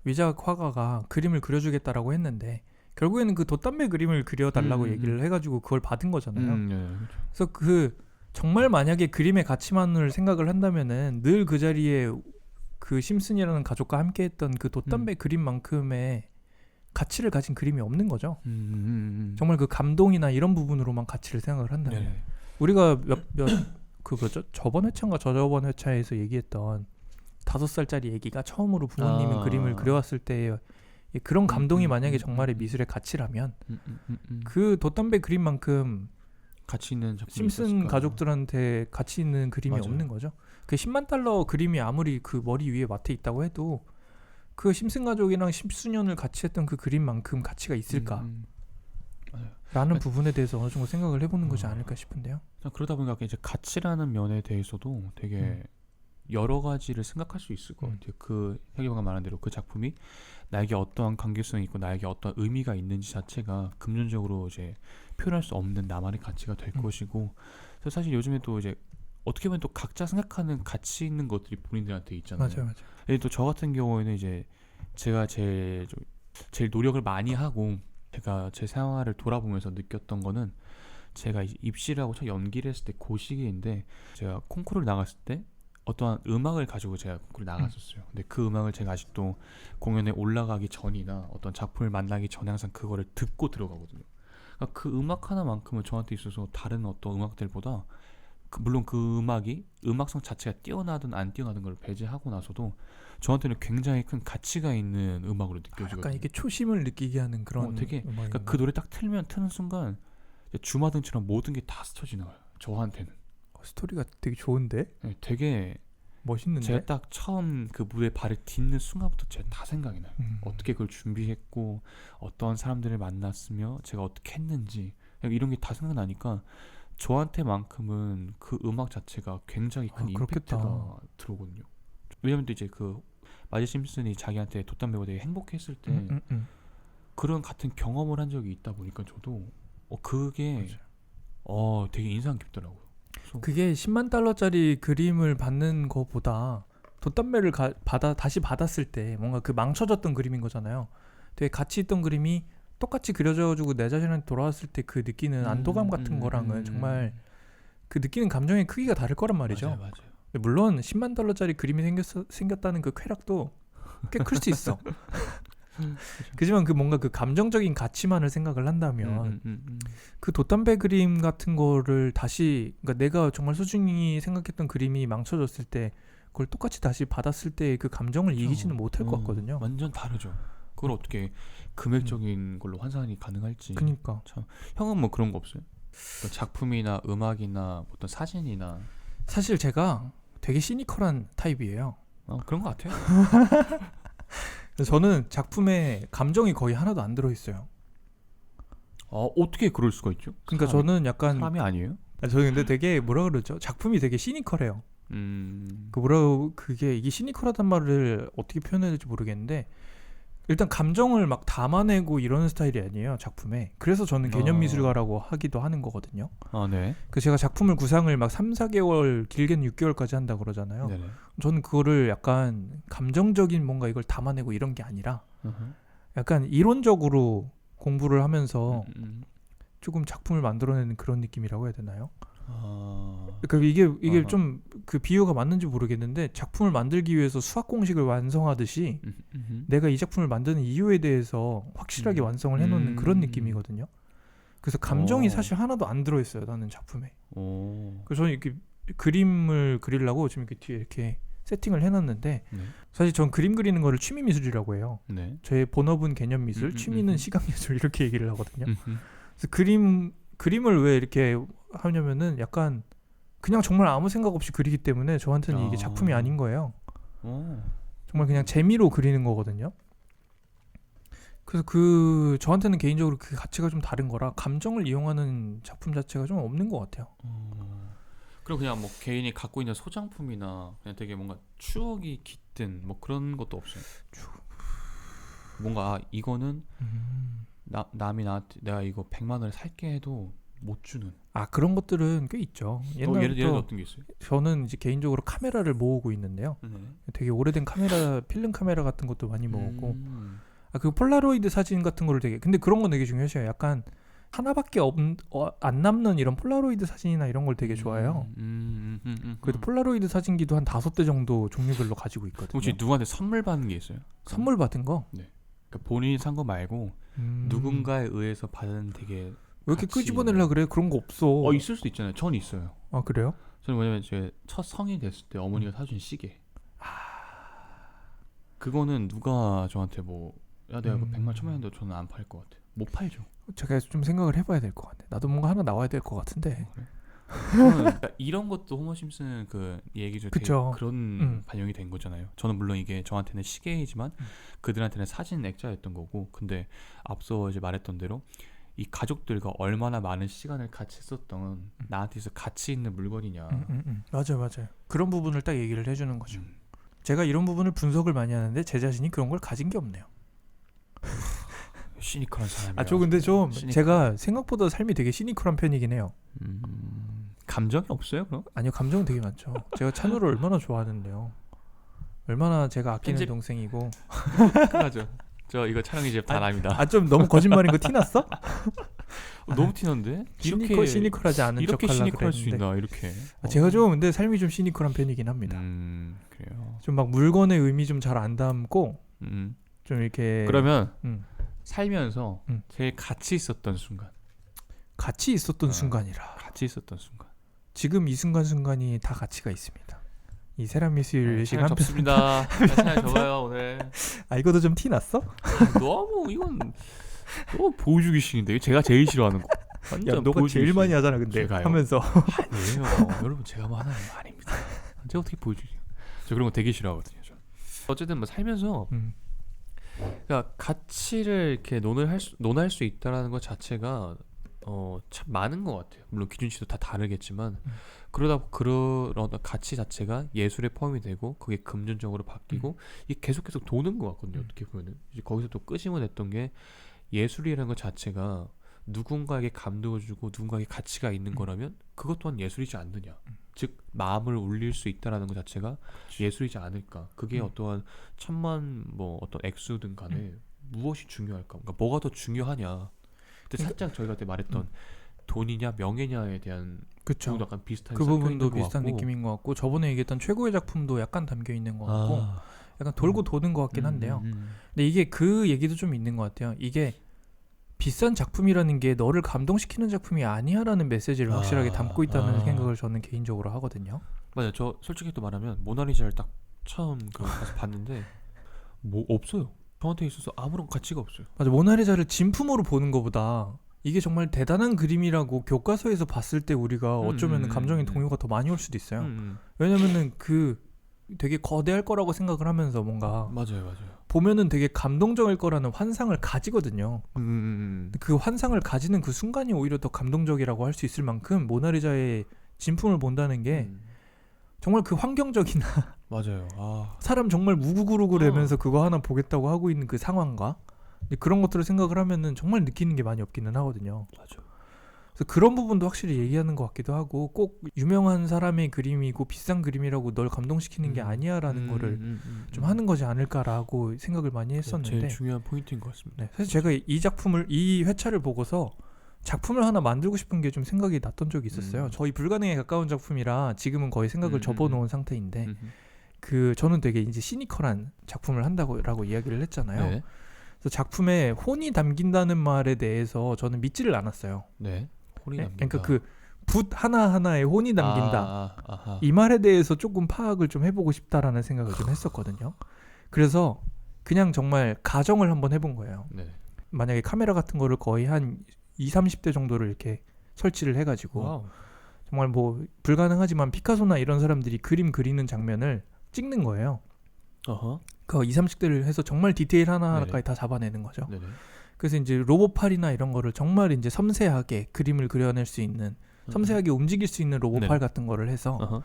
위작 화가가 그림을 그려주겠다라고 했는데 결국에는 그 돛담배 그림을 그려달라고 얘기를 해가지고 그걸 받은 거잖아요. 네, 그렇죠. 그래서 그 정말 만약에 그림의 가치만을 생각을 한다면은 늘 그 자리에 그 심슨이라는 가족과 함께했던 그 돛담배 그림만큼의 가치를 가진 그림이 없는 거죠. 정말 그 감동이나 이런 부분으로만 가치를 생각을 한다면 네. 우리가 그거죠. 저번 회차인가 저저번 회차에서 얘기했던 5살짜리 애기가 처음으로 부모님이 그림을 그려왔을 때 그런 감동이 만약에 정말의 미술의 가치라면 그 돛담배 그림만큼 가치 있는 작품이 심슨 있었을까? 가족들한테 가치 있는 그림이 맞아요. 없는 거죠. 그 10만 달러 그림이 아무리 그 머리 위에 맡아 있다고 해도 그 심슨 가족이랑 십수년을 같이 했던 그 그림만큼 가치가 있을까? 라는 부분에 대해서 어느 정도 생각을 해보는 것이 아닐까 싶은데요. 그러다 보니까 이제 가치라는 면에 대해서도 되게 여러 가지를 생각할 수 있을 것 같아요. 그 혁이가 말한 대로 그 작품이 나에게 어떠한 관계성이 있고 나에게 어떤 의미가 있는지 자체가 금전적으로 이제 표현할 수 없는 나만의 가치가 될 것이고, 그래서 사실 요즘에 또 이제 어떻게 보면 또 각자 생각하는 가치 있는 것들이 본인들한테 있잖아요. 맞아요. 또 저 같은 경우에는 이제 제가 제일 노력을 많이 하고 제가 제 생활을 돌아보면서 느꼈던 거는 제가 이제 입시를 하고 첫 연기를 했을 때 그 시기인데 제가 콩쿠르를 나갔을 때 어떠한 음악을 가지고 제가 콩쿠르를 나갔었어요. 근데 그 음악을 제가 아직도 공연에 올라가기 전이나 어떤 작품을 만나기 전에 항상 그거를 듣고 들어가거든요. 그러니까 그 음악 하나만큼은 저한테 있어서 다른 어떤 음악들보다 물론 그 음악이 음악성 자체가 뛰어나든 안 뛰어나든 걸 배제하고 나서도 저한테는 굉장히 큰 가치가 있는 음악으로 느껴지거든요. 약간 이게 초심을 느끼게 하는 그런 되게 그러니까 그 노래 딱 트는 순간 주마등처럼 모든 게 다 스쳐지는 거예요. 저한테는. 스토리가 되게 좋은데? 네, 되게 멋있는데? 제가 딱 처음 그 무대에 발을 딛는 순간부터 제가 다 생각이 나요. 어떻게 그걸 준비했고 어떤 사람들을 만났으며 제가 어떻게 했는지 이런 게 다 생각나니까 저한테만큼은 그 음악 자체가 굉장히 큰 임팩트가 들어오거든요. 왜냐면 또 이제 그 마지 심슨이 자기한테 돛담배고 되게 행복했을 때 그런 같은 경험을 한 적이 있다 보니까 저도 그게 되게 인상 깊더라고요. 그게 10만 달러짜리 그림을 받는 것보다 돛담배를 다시 받았을 때 뭔가 그 망쳐졌던 그림인 거잖아요. 되게 가치 있던 그림이 똑같이 그려져가지고 내 자신한테 돌아왔을 때 그 느끼는 안도감 같은 거랑은 정말 그 느끼는 감정의 크기가 다를 거란 말이죠. 맞아요. 물론 10만 달러짜리 그림이 생겼다는 그 쾌락도 꽤 클 수 있어. 그지만 그 뭔가 그 감정적인 가치만을 생각을 한다면 그 돛담배 그림 같은 거를 다시 그러니까 내가 정말 소중히 생각했던 그림이 망쳐졌을 때 그걸 똑같이 다시 받았을 때 그 감정을 이기지는 못할 것 같거든요. 완전 다르죠. 그걸 어떻게 금액적인 걸로 환산이 가능할지. 그러니까. 참. 형은 뭐 그런 거 없어요? 작품이나 음악이나 어떤 사진이나. 사실 제가 되게 시니컬한 타입이에요. 그런 것 같아요. 저는 작품에 감정이 거의 하나도 안 들어있어요. 어떻게 그럴 수가 있죠? 그러니까 저는 약간 사람이 아니에요? 저는 근데 되게 뭐라 그러죠? 작품이 되게 시니컬해요. 그게 이게 시니컬하단 말을 어떻게 표현해야 될지 모르겠는데 일단 감정을 막 담아내고 이러는 스타일이 아니에요, 작품에. 그래서 저는 개념 미술가라고 하기도 하는 거거든요. 네. 그 제가 작품을 구상을 막 3-4개월 길게는 6개월까지 한다 그러잖아요. 네네. 저는 그거를 약간 감정적인 뭔가 이걸 담아내고 이런 게 아니라 약간 이론적으로 공부를 하면서 조금 작품을 만들어내는 그런 느낌이라고 해야 되나요? 그러니까 이게 좀 그 비유가 맞는지 모르겠는데 작품을 만들기 위해서 수학 공식을 완성하듯이 내가 이 작품을 만드는 이유에 대해서 확실하게 완성을 해놓는 그런 느낌이거든요. 그래서 감정이 사실 하나도 안 들어있어요, 나는 작품에. 그래서 저는 이렇게 그림을 그리려고 지금 이렇게 뒤에 이렇게 세팅을 해놨는데 사실 전 그림 그리는 거를 취미 미술이라고 해요. 제 본업은 개념 미술, 취미는 시각 미술 이렇게 얘기를 하거든요. 그래서 그림을 왜 이렇게 하냐면은 약간 그냥 정말 아무 생각 없이 그리기 때문에 저한테는 이게 작품이 아닌 거예요. 정말 그냥 재미로 그리는 거거든요. 그래서 저한테는 개인적으로 그 가치가 좀 다른 거라 감정을 이용하는 작품 자체가 좀 없는 것 같아요. 그럼 그냥 뭐 개인이 갖고 있는 소장품이나 그냥 되게 뭔가 추억이 깃든 뭐 그런 것도 없어요? 뭔가 이거는 남이 나한테 내가 이거 100만 원에 살게 해도 못 주는. 그런 것들은 꽤 있죠. 예를 들어 어떤 게 있어요? 저는 이제 개인적으로 카메라를 모으고 있는데요. 되게 오래된 카메라, 필름 카메라 같은 것도 많이 모으고. 그 폴라로이드 사진 같은 거를 근데 그런 건 되게 중요해요. 약간 하나밖에 안 남는 이런 폴라로이드 사진이나 이런 걸 되게 좋아해요. 그래도 폴라로이드 사진기도 한 5대 정도 종류별로 가지고 있거든요. 혹시 누구한테 선물 받은 게 있어요? 선물 받은 거? 네. 그러니까 본인이 산 거 말고 누군가에 의해서 받은 되게 왜 이렇게 끄집어내려 그래? 그런 거 없어. 있을 수도 있잖아요. 전 있어요. 그래요? 저는 뭐냐면 제 첫 성인 됐을 때 어머니가 사준 시계. 그거는 누가 저한테 내가 그 100만 1000만 원도 저는 안 팔 것 같아요. 못 팔죠. 제가 좀 생각을 해봐야 될 것 같아. 나도 뭔가 하나 나와야 될 것 같은데. 그러니까 이런 것도 호머 심슨 그 얘기 중에 그런 반영이 된 거잖아요. 저는 물론 이게 저한테는 시계이지만 그들한테는 사진 액자였던 거고, 근데 앞서 이제 말했던 대로 이 가족들과 얼마나 많은 시간을 같이 썼던 나한테 있어 가치 있는 물건이냐. 맞아요. 그런 부분을 딱 얘기를 해주는 거죠. 제가 이런 부분을 분석을 많이 하는데 제 자신이 그런 걸 가진 게 없네요. 시니컬한 사람이야. 저 근데 좀 제가 생각보다 삶이 되게 시니컬한 편이긴 해요. 감정이 없어요, 그럼? 아니요, 감정은 되게 많죠. 제가 찬우를 얼마나 좋아하는데요. 얼마나 제가 아끼는 동생이고. 맞아. 저 이거 촬영 이제 다 납니다. 좀 너무 거짓말인 거 티났어? 너무 티난데? 시니컬하지 않은 이렇게 척하려고 시니컬할 수 그랬는데. 있나 이렇게. 제가 좀 근데 삶이 좀 시니컬한 편이긴 합니다. 그래요. 좀 막 물건의 의미 좀 잘 안 담고 좀 이렇게. 그러면 살면서 제일 가치 있었던 순간. 가치 있었던 순간이라. 가치 있었던 순간. 지금 이 순간순간이 다 가치가 있습니다. 이 세라미술 시간 접습니다. 잘 접어요 오늘. 이것도 좀 티 났어? 너무 이건 너무 보여주기식인데 제가 제일 싫어하는 거. 야, 너가 제일 많이 하잖아 근데 제가요? 하면서. 아니에요. 여러분 제가 뭐 하는 거 아닙니다. 제가 어떻게 보여주지? 저 그런 거 되게 싫어하거든요. 저. 어쨌든 뭐 살면서 그러니까 가치를 이렇게 논할 수 있다라는 것 자체가 참 많은 것 같아요. 물론 기준치도 다 다르겠지만 그러다 그런 가치 자체가 예술에 포함이 되고 그게 금전적으로 바뀌고 이게 계속 도는 것 같거든요. 어떻게 보면은 이제 거기서 또 끄집어냈던 게 예술이라는 것 자체가 누군가에게 감동을 주고 누군가에게 가치가 있는 거라면 그것 또한 예술이지 않느냐. 즉 마음을 울릴 수 있다라는 것 자체가 예술이지 않을까. 그게 어떠한 천만 어떤 액수든 간에 무엇이 중요할까. 그러니까 뭐가 더 중요하냐. 근데 살짝 저희가 그때 말했던 돈이냐 명예냐에 대한 그쵸. 약간 비슷한 그 부분도 비슷한 느낌인 것 같고 저번에 얘기했던 최고의 작품도 약간 담겨 있는 것 같고 약간 돌고 도는 것 같긴 한데요. 근데 이게 그 얘기도 좀 있는 것 같아요. 이게 비싼 작품이라는 게 너를 감동시키는 작품이 아니야라는 메시지를 확실하게 담고 있다는 생각을 저는 개인적으로 하거든요. 맞아요. 저 솔직히 또 말하면 모나리자를 딱 처음 가서 봤는데 없어요. 저한테 있어서 아무런 가치가 없어요. 맞아. 모나리자를 진품으로 보는 것보다 이게 정말 대단한 그림이라고 교과서에서 봤을 때 우리가 어쩌면 감정의 동요가 더 많이 올 수도 있어요. 왜냐면은 되게 거대할 거라고 생각을 하면서 뭔가 맞아요. 보면은 되게 감동적일 거라는 환상을 가지거든요. 그 환상을 가지는 그 순간이 오히려 더 감동적이라고 할 수 있을 만큼 모나리자의 진품을 본다는 게 정말 그 환경적이나 맞아요. 사람 정말 무구구르구되면서 그거 하나 보겠다고 하고 있는 그 상황과 그런 것들을 생각을 하면은 정말 느끼는 게 많이 없기는 하거든요. 맞아. 그래서 그런 부분도 확실히 얘기하는 것 같기도 하고 꼭 유명한 사람의 그림이고 비싼 그림이라고 널 감동시키는 게 아니야라는 거를 좀 하는 거지 않을까라고 생각을 많이 했었는데 제일 중요한 포인트인 것 같습니다. 네, 사실 제가 이 회차를 보고서 작품을 하나 만들고 싶은 게 좀 생각이 났던 적이 있었어요. 저희 불가능에 가까운 작품이라 지금은 거의 생각을 접어놓은 상태인데 저는 되게 이제 시니컬한 작품을 한다고라고 이야기를 했잖아요. 네. 그래서 작품에 혼이 담긴다는 말에 대해서 저는 믿지를 않았어요. 네. 혼이 담긴다. 그러니까 그 붓 하나하나에 혼이 담긴다. 아하. 이 말에 대해서 조금 파악을 좀 해보고 싶다라는 생각을 좀 했었거든요. 그래서 그냥 정말 가정을 한번 해본 거예요. 네. 만약에 카메라 같은 거를 거의 한 20, 30대 정도를 이렇게 설치를 해가지고 와우. 정말 뭐 불가능하지만 피카소나 이런 사람들이 그림 그리는 장면을 찍는 거예요. 어허. 그 20, 30대를 해서 정말 디테일 하나하나까지 네네. 다 잡아내는 거죠. 네네. 그래서 이제 로봇팔이나 이런 거를 정말 이제 섬세하게 그림을 그려낼 수 있는 섬세하게 움직일 수 있는 로봇팔 네네. 같은 거를 해서 어허.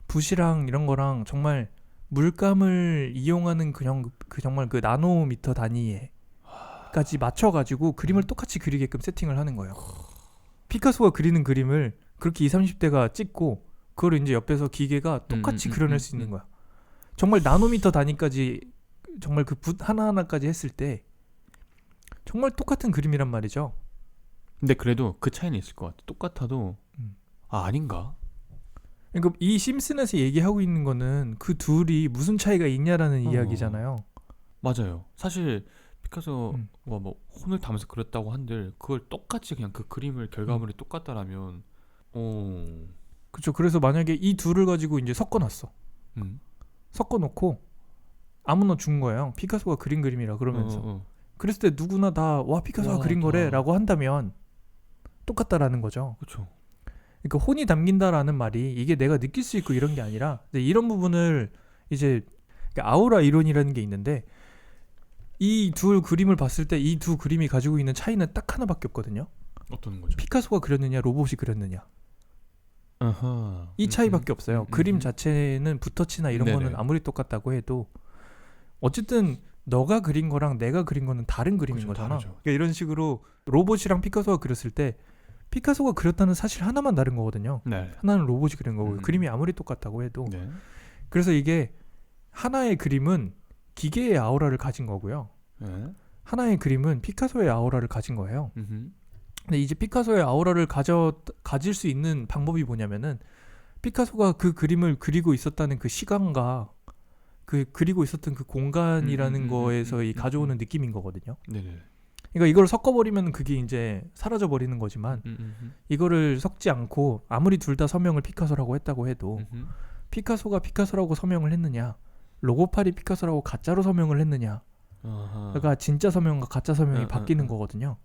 붓이랑 이런 거랑 정말 물감을 이용하는 정말 그 나노미터 단위에까지 맞춰가지고 그림을 똑같이 그리게끔 세팅을 하는 거예요. 피카소가 그리는 그림을 그렇게 20, 30대가 찍고 그걸 이제 옆에서 기계가 똑같이 그려낼 수 있는 거야. 정말 나노미터 단위까지 정말 그 붓 하나하나까지 했을 때 정말 똑같은 그림이란 말이죠. 근데 그래도 그 차이는 있을 것 같아. 똑같아도 아닌가? 그러니까 이 심슨에서 얘기하고 있는 거는 그 둘이 무슨 차이가 있냐라는 이야기잖아요. 맞아요. 사실 피카소가 뭐 혼을 담아서 그렸다고 한들 그걸 똑같이 그냥 그 그림을 결과물이 똑같다라면 그렇죠. 그래서 만약에 이 둘을 가지고 이제 섞어놨어. 섞어놓고 아무나 준 거예요. 피카소가 그린 그림이라 그러면서. 그랬을 때 누구나 다 와 피카소가 그린 거래라고 한다면 똑같다라는 거죠. 그렇죠. 그러니까 혼이 담긴다라는 말이 이게 내가 느낄 수 있고 이런 게 아니라 이런 부분을 이제 그러니까 아우라 이론이라는 게 있는데 이 둘 그림을 봤을 때 이 두 그림이 가지고 있는 차이는 딱 하나밖에 없거든요. 어떤 거죠? 피카소가 그렸느냐 로봇이 그렸느냐. 아하. 이 차이밖에 없어요. 그림 자체는 붓터치나 이런 네네. 거는 아무리 똑같다고 해도 어쨌든 너가 그린 거랑 내가 그린 거는 다른 그림인 그렇죠, 거잖아. 다르죠. 그러니까 이런 식으로 로봇이랑 피카소가 그렸을 때 피카소가 그렸다는 사실 하나만 다른 거거든요. 네. 하나는 로봇이 그린 거고 그림이 아무리 똑같다고 해도 네. 그래서 이게 하나의 그림은 기계의 아우라를 가진 거고요. 네. 하나의 그림은 피카소의 아우라를 가진 거예요. 근데 이제 피카소의 아우라를 가질 수 있는 방법이 뭐냐면은 피카소가 그 그림을 그리고 있었다는 그 시간과 그 그리고 있었던 그 공간이라는 거에서 이 가져오는 느낌인 거거든요. 네네. 그러니까 이걸 섞어버리면 그게 이제 사라져 버리는 거지만 이거를 섞지 않고 아무리 둘 다 서명을 피카소라고 했다고 해도 피카소가 피카소라고 서명을 했느냐 로봇팔이 피카소라고 가짜로 서명을 했느냐 그러니까 진짜 서명과 가짜 서명이 바뀌는 거거든요.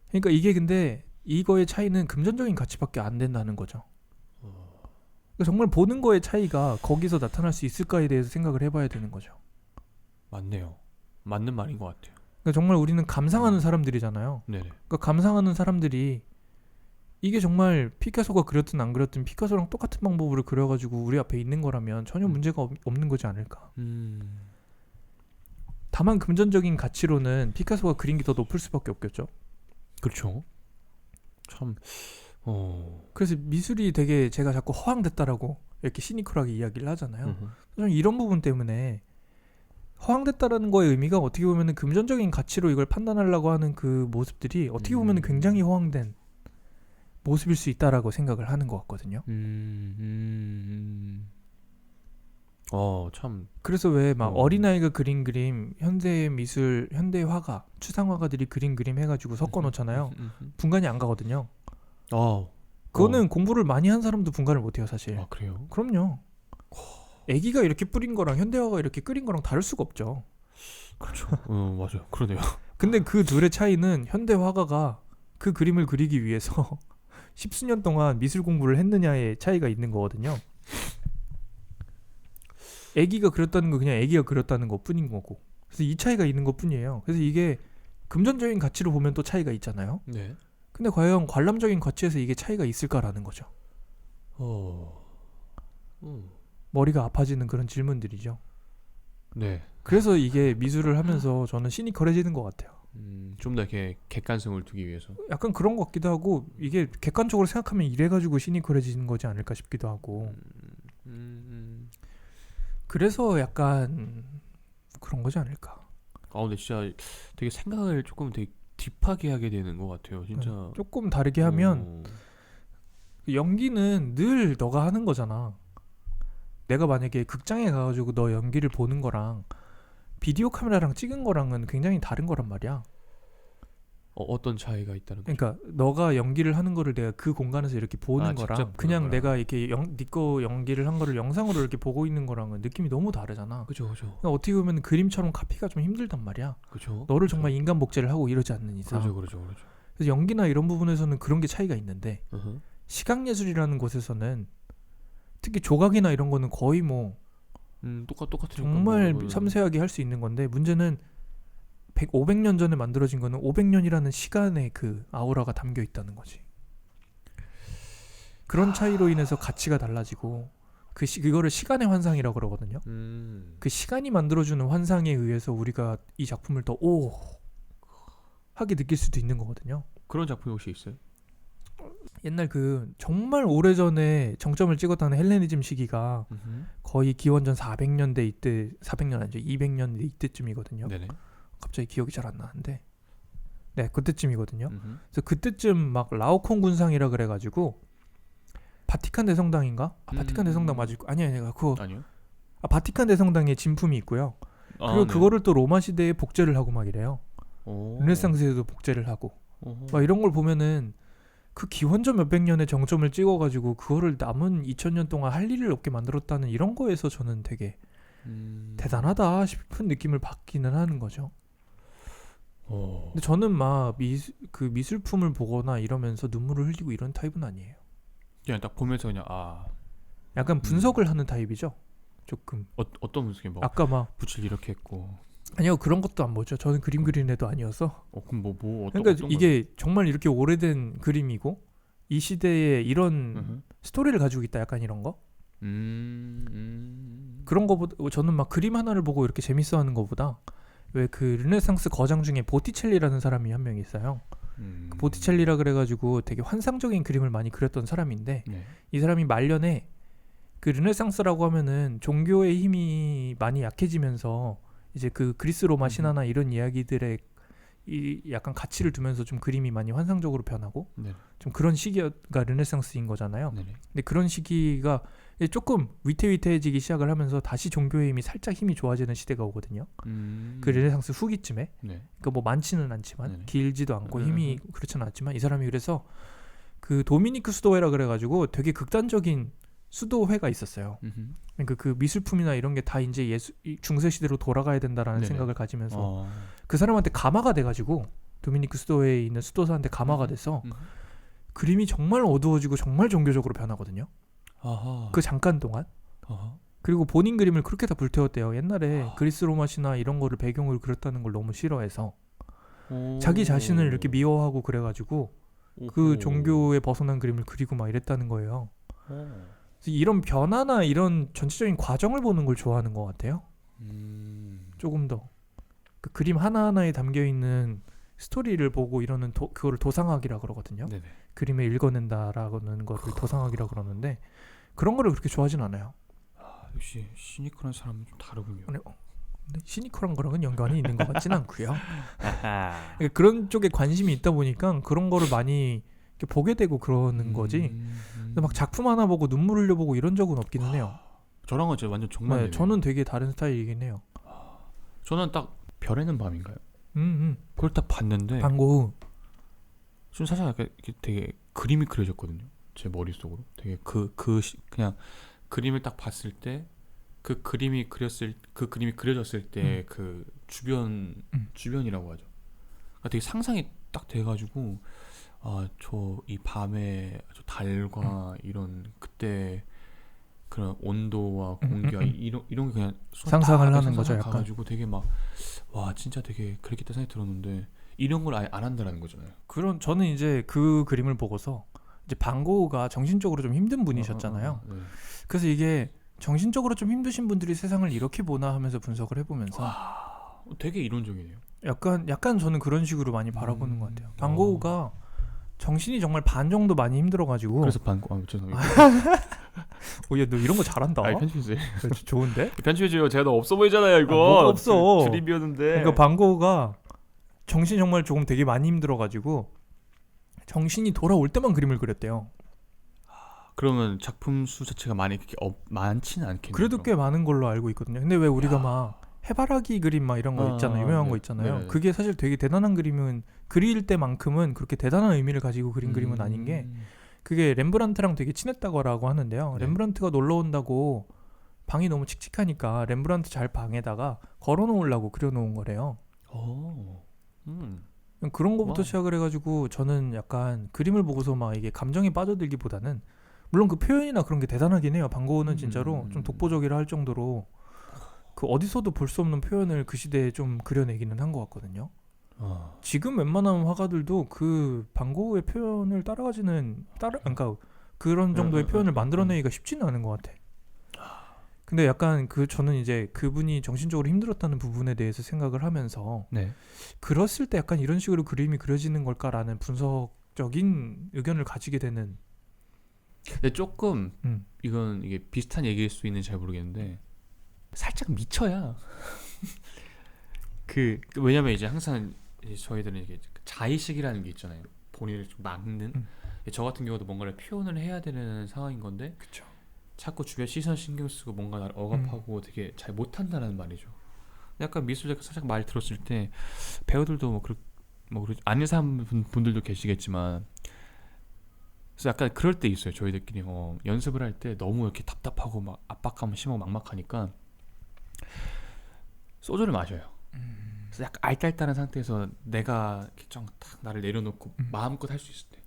그러니까 이게 근데 이거의 차이는 금전적인 가치밖에 안 된다는 거죠. 그러니까 정말 보는 거의 차이가 거기서 나타날 수 있을까에 대해서 생각을 해봐야 되는 거죠. 맞네요. 맞는 말인 것 같아요. 그러니까 정말 우리는 감상하는 사람들이잖아요. 네네. 그러니까 감상하는 사람들이 이게 정말 피카소가 그렸든 안 그렸든 피카소랑 똑같은 방법으로 그려가지고 우리 앞에 있는 거라면 전혀 문제가 없는 거지 않을까. 다만 금전적인 가치로는 피카소가 그린 게 더 높을 수밖에 없겠죠. 그렇죠. 참. 그래서 미술이 되게 제가 자꾸 허황됐다라고 이렇게 시니컬하게 이야기를 하잖아요. 저는 이런 부분 때문에 허황됐다라는 거의 의미가 어떻게 보면 금전적인 가치로 이걸 판단하려고 하는 그 모습들이 어떻게 보면 굉장히 허황된 모습일 수 있다라고 생각을 하는 것 같거든요. 참. 그래서 왜 막 어린아이가 그린 그림, 현대 미술, 현대 화가, 추상 화가들이 그린 그림 해가지고 섞어 놓잖아요. 분간이 안 가거든요. 그거는 공부를 많이 한 사람도 분간을 못해요, 사실. 아, 그래요? 그럼요. 애기가 이렇게 뿌린 거랑 현대화가 이렇게 끓인 거랑 다를 수가 없죠. 그렇죠. 맞아요. 그러네요. 근데 그 둘의 차이는 현대 화가가 그 그림을 그리기 위해서 십수년 동안 미술 공부를 했느냐의 차이가 있는 거거든요. 애기가 그렸다는 거 그냥 애기가 그렸다는 것 뿐인 거고. 그래서 이 차이가 있는 것 뿐이에요. 그래서 이게 금전적인 가치로 보면 또 차이가 있잖아요. 네. 근데 과연 관람적인 가치에서 이게 차이가 있을까라는 거죠. 머리가 아파지는 그런 질문들이죠. 네. 그래서 이게 미술을 하면서 저는 시니컬해지는 것 같아요. 좀 더 이렇게 객관성을 두기 위해서. 약간 그런 것 같기도 하고 이게 객관적으로 생각하면 이래가지고 시니컬해지는 거지 않을까 싶기도 하고 그래서 약간 그런 거지 않을까. 근데 진짜 되게 생각을 조금 되게 딥하게 하게 되는 것 같아요. 진짜. 조금 다르게 하면 연기는 늘 너가 하는 거잖아. 내가 만약에 극장에 가가지고 너 연기를 보는 거랑 비디오 카메라랑 찍은 거랑은 굉장히 다른 거란 말이야. 어떤 차이가 있다는 거죠? 그러니까 너가 연기를 하는 거를 내가 그 공간에서 이렇게 보는 직접 거랑 보는 그냥 거랑. 내가 이렇게 니꺼 연기를 한 거를 영상으로 이렇게 보고 있는 거랑은 느낌이 너무 다르잖아. 그죠. 그러니까 어떻게 보면 그림처럼 카피가 좀 힘들단 말이야. 그죠. 너를 정말 인간 복제를 하고 이러지 않는 이상. 그렇죠. 그래서 연기나 이런 부분에서는 그런 게 차이가 있는데 으흠. 시각예술이라는 곳에서는 특히 조각이나 이런 거는 거의 뭐 똑같으니까 정말 뭐, 섬세하게 할 수 있는 건데 문제는 500년 전에 만들어진 거는 500년이라는 시간의 그 아우라가 담겨 있다는 거지. 그런 차이로 인해서 가치가 달라지고 그거를 시간의 환상이라고 그러거든요. 그 시간이 만들어주는 환상에 의해서 우리가 이 작품을 더 하게 느낄 수도 있는 거거든요. 그런 작품이 혹시 있어요? 옛날 그 정말 오래전에 정점을 찍었다는 헬레니즘 시기가 거의 기원전 400년대 이때 400년 아니죠 200년대 이때쯤이거든요. 네네. 갑자기 기억이 잘 안 나는데 네 그때쯤이거든요. 음흠. 그래서 그때쯤 막 라오콩 군상이라 그래가지고 바티칸 대성당인가? 바티칸 대성당 맞을 거 아니야 그거 아니요. 바티칸 대성당에 진품이 있고요. 그리고 네. 그거를 또 로마 시대에 복제를 하고 막 이래요. 오. 르네상스에도 복제를 하고 어허. 막 이런 걸 보면은 그 기원전 몇백 년의 정점을 찍어가지고 그거를 남은 2000년 동안 할 일을 없게 만들었다는 이런 거에서 저는 되게 대단하다 싶은 느낌을 받기는 하는 거죠. 근데 저는 막 그 미술품을 보거나 이러면서 눈물을 흘리고 이런 타입은 아니에요. 그냥 딱 보면서 그냥 약간 분석을 하는 타입이죠. 조금 어떤 분석이 뭐 아까 막 붓을 이렇게 했고 아니요 그런 것도 안 보죠. 저는 그림 그리는 애도 아니어서. 그럼 어떤 그러니까 이게 정말 이렇게 오래된 그림이고 이 시대에 이런 스토리를 가지고 있다 약간 이런 거. 그런 거보다 저는 막 그림 하나를 보고 이렇게 재밌어하는 거보다 왜 그 르네상스 거장 중에 보티첼리라는 사람이 한 명 있어요. 그 보티첼리라 그래가지고 되게 환상적인 그림을 많이 그렸던 사람인데 네. 이 사람이 말년에 그 르네상스라고 하면은 종교의 힘이 많이 약해지면서 이제 그 그리스 로마 신화나 이런 이야기들의 이 약간 가치를 두면서 좀 그림이 많이 환상적으로 변하고 네. 좀 그런 시기가 르네상스인 거잖아요. 네네. 근데 그런 시기가 이제 조금 위태위태해지기 시작을 하면서 다시 종교의 힘이 좋아지는 시대가 오거든요. 그 르네상스 후기쯤에. 네. 그러니까 뭐 많지는 않지만 네네. 길지도 않고 힘이 그렇지는 않지만 이 사람이 그래서 그 도미니크 수도회라 그래가지고 되게 극단적인 수도회가 있었어요. 그러니까 그 미술품이나 이런 게 다 이제 중세 시대로 돌아가야 된다라는 네네. 생각을 가지면서 그 사람한테 가마가 돼가지고 도미니크 수도회에 있는 수도사한테 가마가 돼서 그림이 정말 어두워지고 정말 종교적으로 변하거든요. 아하. 그 잠깐 동안. 아하. 그리고 본인 그림을 그렇게 다 불태웠대요. 옛날에 그리스 로마 신화 이런 거를 배경으로 그렸다는 걸 너무 싫어해서 자기 자신을 이렇게 미워하고 그래가지고 그 종교에 벗어난 그림을 그리고 막 이랬다는 거예요. 그래서 이런 변화나 이런 전체적인 과정을 보는 걸 좋아하는 것 같아요. 조금 더 그 그림 하나하나에 담겨 있는 스토리를 보고 이러는 그거를 도상학이라 그러거든요. 네네. 그림에 읽어낸다라는 거를 도상학이라 그러는데 그런 거를 그렇게 좋아하진 않아요. 역시 시니컬한 사람은 좀 다르군요. 근데 시니컬한 거랑은 연관이 있는 것 같지는 않고요. 그러니까 그런 쪽에 관심이 있다 보니까 그런 거를 많이 이렇게 보게 되고 그러는 거지. 근데 막 작품 하나 보고 눈물 흘려보고 이런 적은 없기는 해요. 저랑은 진짜 완전 정말. 네, 저는 되게 다른 스타일이긴 해요. 저는 딱 별에는 밤인가요? 그걸 딱 봤는데 방고 좀 사실 약간 이렇게 되게 그림이 그려졌거든요. 제 머릿속으로 되게 그냥 그림을 딱 봤을 때 그 그림이 그려졌을 때 그 주변이라고 하죠. 그러니까 되게 상상이 딱 돼가지고 저 이 밤에 저 달과 이런 그때 그런 온도와 공기와 이런 게 그냥 상상을 하는 거죠, 약간. 가가지고 되게 막 와 진짜 되게 그랬겠다 생각이 들었는데 이런 걸 아예 안 한다라는 거잖아요. 저는 이제 그 그림을 보고서 이제 방고가 정신적으로 좀 힘든 분이셨잖아요. 네. 그래서 이게 정신적으로 좀 힘드신 분들이 세상을 이렇게 보나 하면서 분석을 해보면서 되게 이론적이네요. 약간 저는 그런 식으로 많이 바라보는 것 같아요. 반고흐가 정신이 정말 반 정도 많이 힘들어가지고. 그래서 반고 죄송해요. 야, 너 이런 거 잘한다. 아니 편집해주세요. 좋은데? 편집해줘요. 제가 너무 없어 보이잖아요 이거. 뭐가 없어. 드립이었는데. 그러니까 반고흐가 정신이 정말 조금 되게 많이 힘들어가지고 정신이 돌아올 때만 그림을 그렸대요. 그러면 작품 수 자체가 많지는 않겠네요. 그래도 꽤 많은 걸로 알고 있거든요. 근데 왜 우리가 막 해바라기 그림 막 이런 거 있잖아요. 유명한 네. 거 있잖아요. 네. 그게 사실 되게 대단한 그림은 그릴 때만큼은 그렇게 대단한 의미를 가지고 그린 그림은 아닌 게 그게 렘브란트랑 되게 친했다고 하는데요. 네. 렘브란트가 놀러 온다고 방이 너무 칙칙하니까 렘브란트 잘 방에다가 걸어놓으려고 그려놓은 거래요. 그런 거부터 와우. 시작을 해가지고 저는 약간 그림을 보고서 막 이게 감정에 빠져들기보다는 물론 그 표현이나 그런 게 대단하긴 해요. 반고흐는 진짜로 좀 독보적이라 할 정도로 그 어디서도 볼 수 없는 표현을 그 시대에 좀 그려내기는 한 것 같거든요. 지금 웬만한 화가들도 그 반고흐의 표현을 그러니까 그런 정도의 표현을 만들어내기가 쉽지는 않은 것 같아. 근데 약간 저는 이제 그분이 정신적으로 힘들었다는 부분에 대해서 생각을 하면서 네. 그랬을 때 약간 이런 식으로 그림이 그려지는 걸까라는 분석적인 의견을 가지게 되는. 근데 조금 이게 비슷한 얘기일 수 있는지 잘 모르겠는데 살짝 미쳐야 왜냐면 이제 항상 이제 저희들은 이게 자의식이라는 게 있잖아요. 본인을 좀 막는. 저 같은 경우도 뭔가를 표현을 해야 되는 상황인 건데 그쵸. 자꾸 주변 시선 신경 쓰고 뭔가 나를 억압하고 되게 잘 못한다는 말이죠. 약간 미술자가 살짝 말 들었을 때 배우들도 아닌 분들도 계시겠지만 그래서 약간 그럴 때 있어요. 저희들끼리 연습을 할 때 너무 이렇게 답답하고 막 압박감 심하고 막막하니까 소주를 마셔요. 그래서 약간 알딸딸한 상태에서 내가 이렇게 딱 나를 내려놓고 마음껏 할 수 있을 때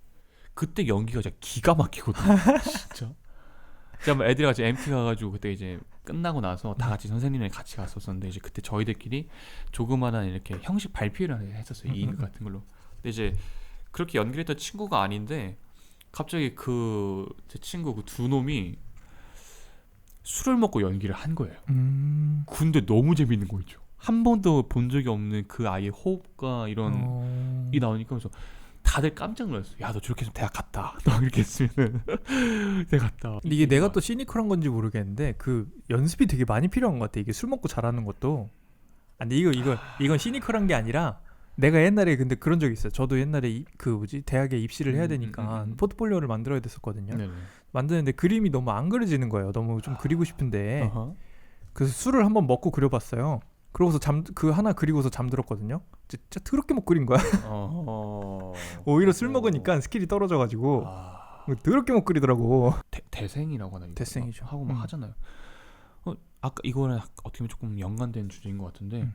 그때 연기가 진짜 기가 막히거든요. 진짜. 제가 애들이 같이 MT 가가지고 그때 이제 끝나고 나서 다 같이 선생님이랑 같이 갔었었는데 이제 그때 저희들끼리 조그마한 이렇게 형식 발표를 했었어요. 2인 같은 걸로. 근데 이제 그렇게 연기를 했던 친구가 아닌데 갑자기 제 친구 그 두 놈이 술을 먹고 연기를 한 거예요. 근데 너무 재밌는 거 있죠. 한 번도 본 적이 없는 그 아이의 호흡과 이런 이 나오니까 그래서 다들 깜짝 놀랐어요. 야, 너 저렇게 했으면 대학 갔다. 너 이렇게 했으면 대학 갔다. 이게 내가 또 시니컬한 건지 모르겠는데 그 연습이 되게 많이 필요한 것 같아. 이게 술 먹고 잘하는 것도. 근데 이건 시니컬한 게 아니라 내가 옛날에 근데 그런 적이 있어요. 저도 옛날에 대학에 입시를 해야 되니까 포트폴리오를 만들어야 됐었거든요. 네네. 만드는데 그림이 너무 안 그려지는 거예요. 너무 좀 그리고 싶은데. 그래서 술을 한번 먹고 그려봤어요. 그러고서 하나 그리고서 잠들었거든요. 진짜 더럽게 못 그린 거야. 오히려 술 먹으니까 스킬이 떨어져가지고 더럽게 못 그리더라고. 대생이라고 하나? 대생이죠. 하고 막 하잖아요. 아까 이거는 어떻게 보면 조금 연관된 주제인 것 같은데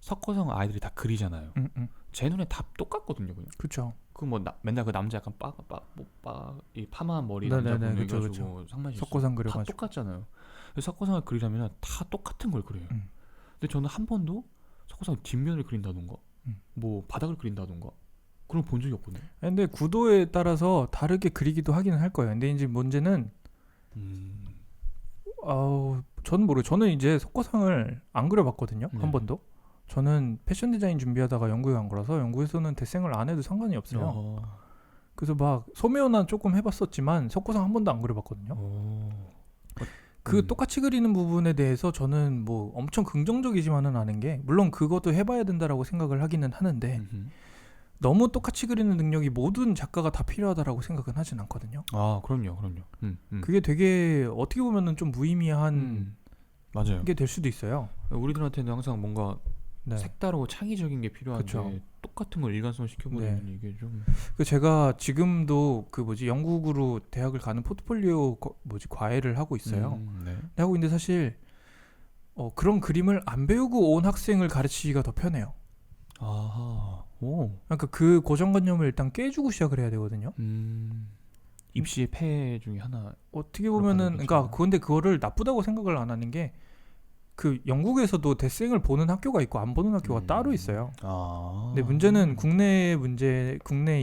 석고성 아이들이 다 그리잖아요. 제 눈에 다 똑같거든요, 그냥. 그렇죠. 맨날 그 남자 약간 이 파마한 머리 남자 보내가지고 상만이 석고상 그려가지고 다 똑같잖아요. 석고상을 그리려면 다 똑같은 걸 그려요. 근데 저는 한 번도 석고상 뒷면을 그린다던가 뭐 바닥을 그린다던가 그런 거 본 적이 없거든요. 근데 구도에 따라서 다르게 그리기도 하기는 할 거예요. 근데 이제 문제는 저는 모르겠어요. 저는 이제 석고상을 안 그려봤거든요. 네. 한 번도. 저는 패션 디자인 준비하다가 영국에 간 거라서 영국에서는 대생을 안 해도 상관이 없어요. 그래서 막 소묘나 조금 해봤었지만 석고상 한 번도 안 그려봤거든요. 똑같이 그리는 부분에 대해서 저는 뭐 엄청 긍정적이지만은 않은 게 물론 그것도 해봐야 된다라고 생각을 하기는 하는데 너무 똑같이 그리는 능력이 모든 작가가 다 필요하다라고 생각은 하진 않거든요. 그럼요. 그게 되게 어떻게 보면은 좀 무의미한 맞아요. 게 될 수도 있어요. 우리들한테는 항상 뭔가 색다르고 창의적인 게 필요한데 그쵸. 똑같은 걸 일관성 시켜버리면 이게 좀. 제가 지금도 영국으로 대학을 가는 포트폴리오 과외를 하고 있어요. 하고 있는데 사실 그런 그림을 안 배우고 온 학생을 가르치기가 더 편해요. 그러니까 그 고정관념을 일단 깨주고 시작을 해야 되거든요. 입시의 폐해 중에 하나. 어떻게 보면은 근데 그거를 나쁘다고 생각을 안 하는 게 영국에서도 대생을 보는 학교가 있고 안 보는 학교가 따로 있어요. 근데 문제는 국내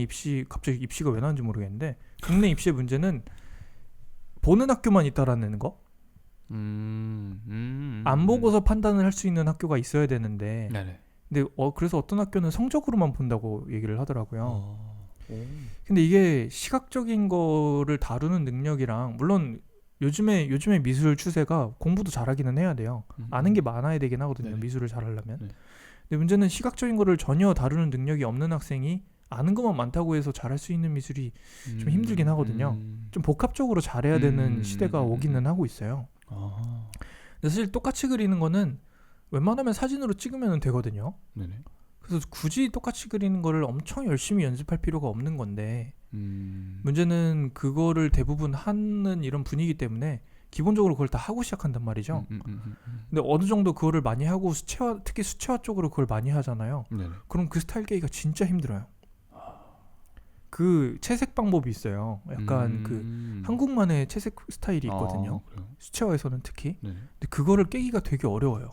입시 갑자기 입시가 왜 나왔는지 모르겠는데 국내 입시의 문제는 보는 학교만 있다라는 거. 안 보고서 판단을 할 수 있는 학교가 있어야 되는데 네네. 근데 그래서 어떤 학교는 성적으로만 본다고 얘기를 하더라고요. 오. 근데 이게 시각적인 거를 다루는 능력이랑 물론 요즘에 미술 추세가 공부도 잘하기는 해야 돼요. 아는 게 많아야 되긴 하거든요. 네네. 미술을 잘하려면. 네. 근데 문제는 시각적인 거를 전혀 다루는 능력이 없는 학생이 아는 것만 많다고 해서 잘할 수 있는 미술이 좀 힘들긴 하거든요. 좀 복합적으로 잘해야 되는 시대가 오기는 하고 있어요. 근데 사실 똑같이 그리는 거는 웬만하면 사진으로 찍으면 되거든요. 네네. 그래서 굳이 똑같이 그리는 거를 엄청 열심히 연습할 필요가 없는 건데 문제는 그거를 대부분 하는 이런 분위기 때문에 기본적으로 그걸 다 하고 시작한단 말이죠. 근데 어느 정도 그거를 많이 하고 특히 수채화 쪽으로 그걸 많이 하잖아요. 네네. 그럼 그 스타일 깨기가 진짜 힘들어요. 그 채색 방법이 있어요. 약간 그 한국만의 채색 스타일이 있거든요. 그래요? 수채화에서는 특히. 네네. 근데 그거를 깨기가 되게 어려워요.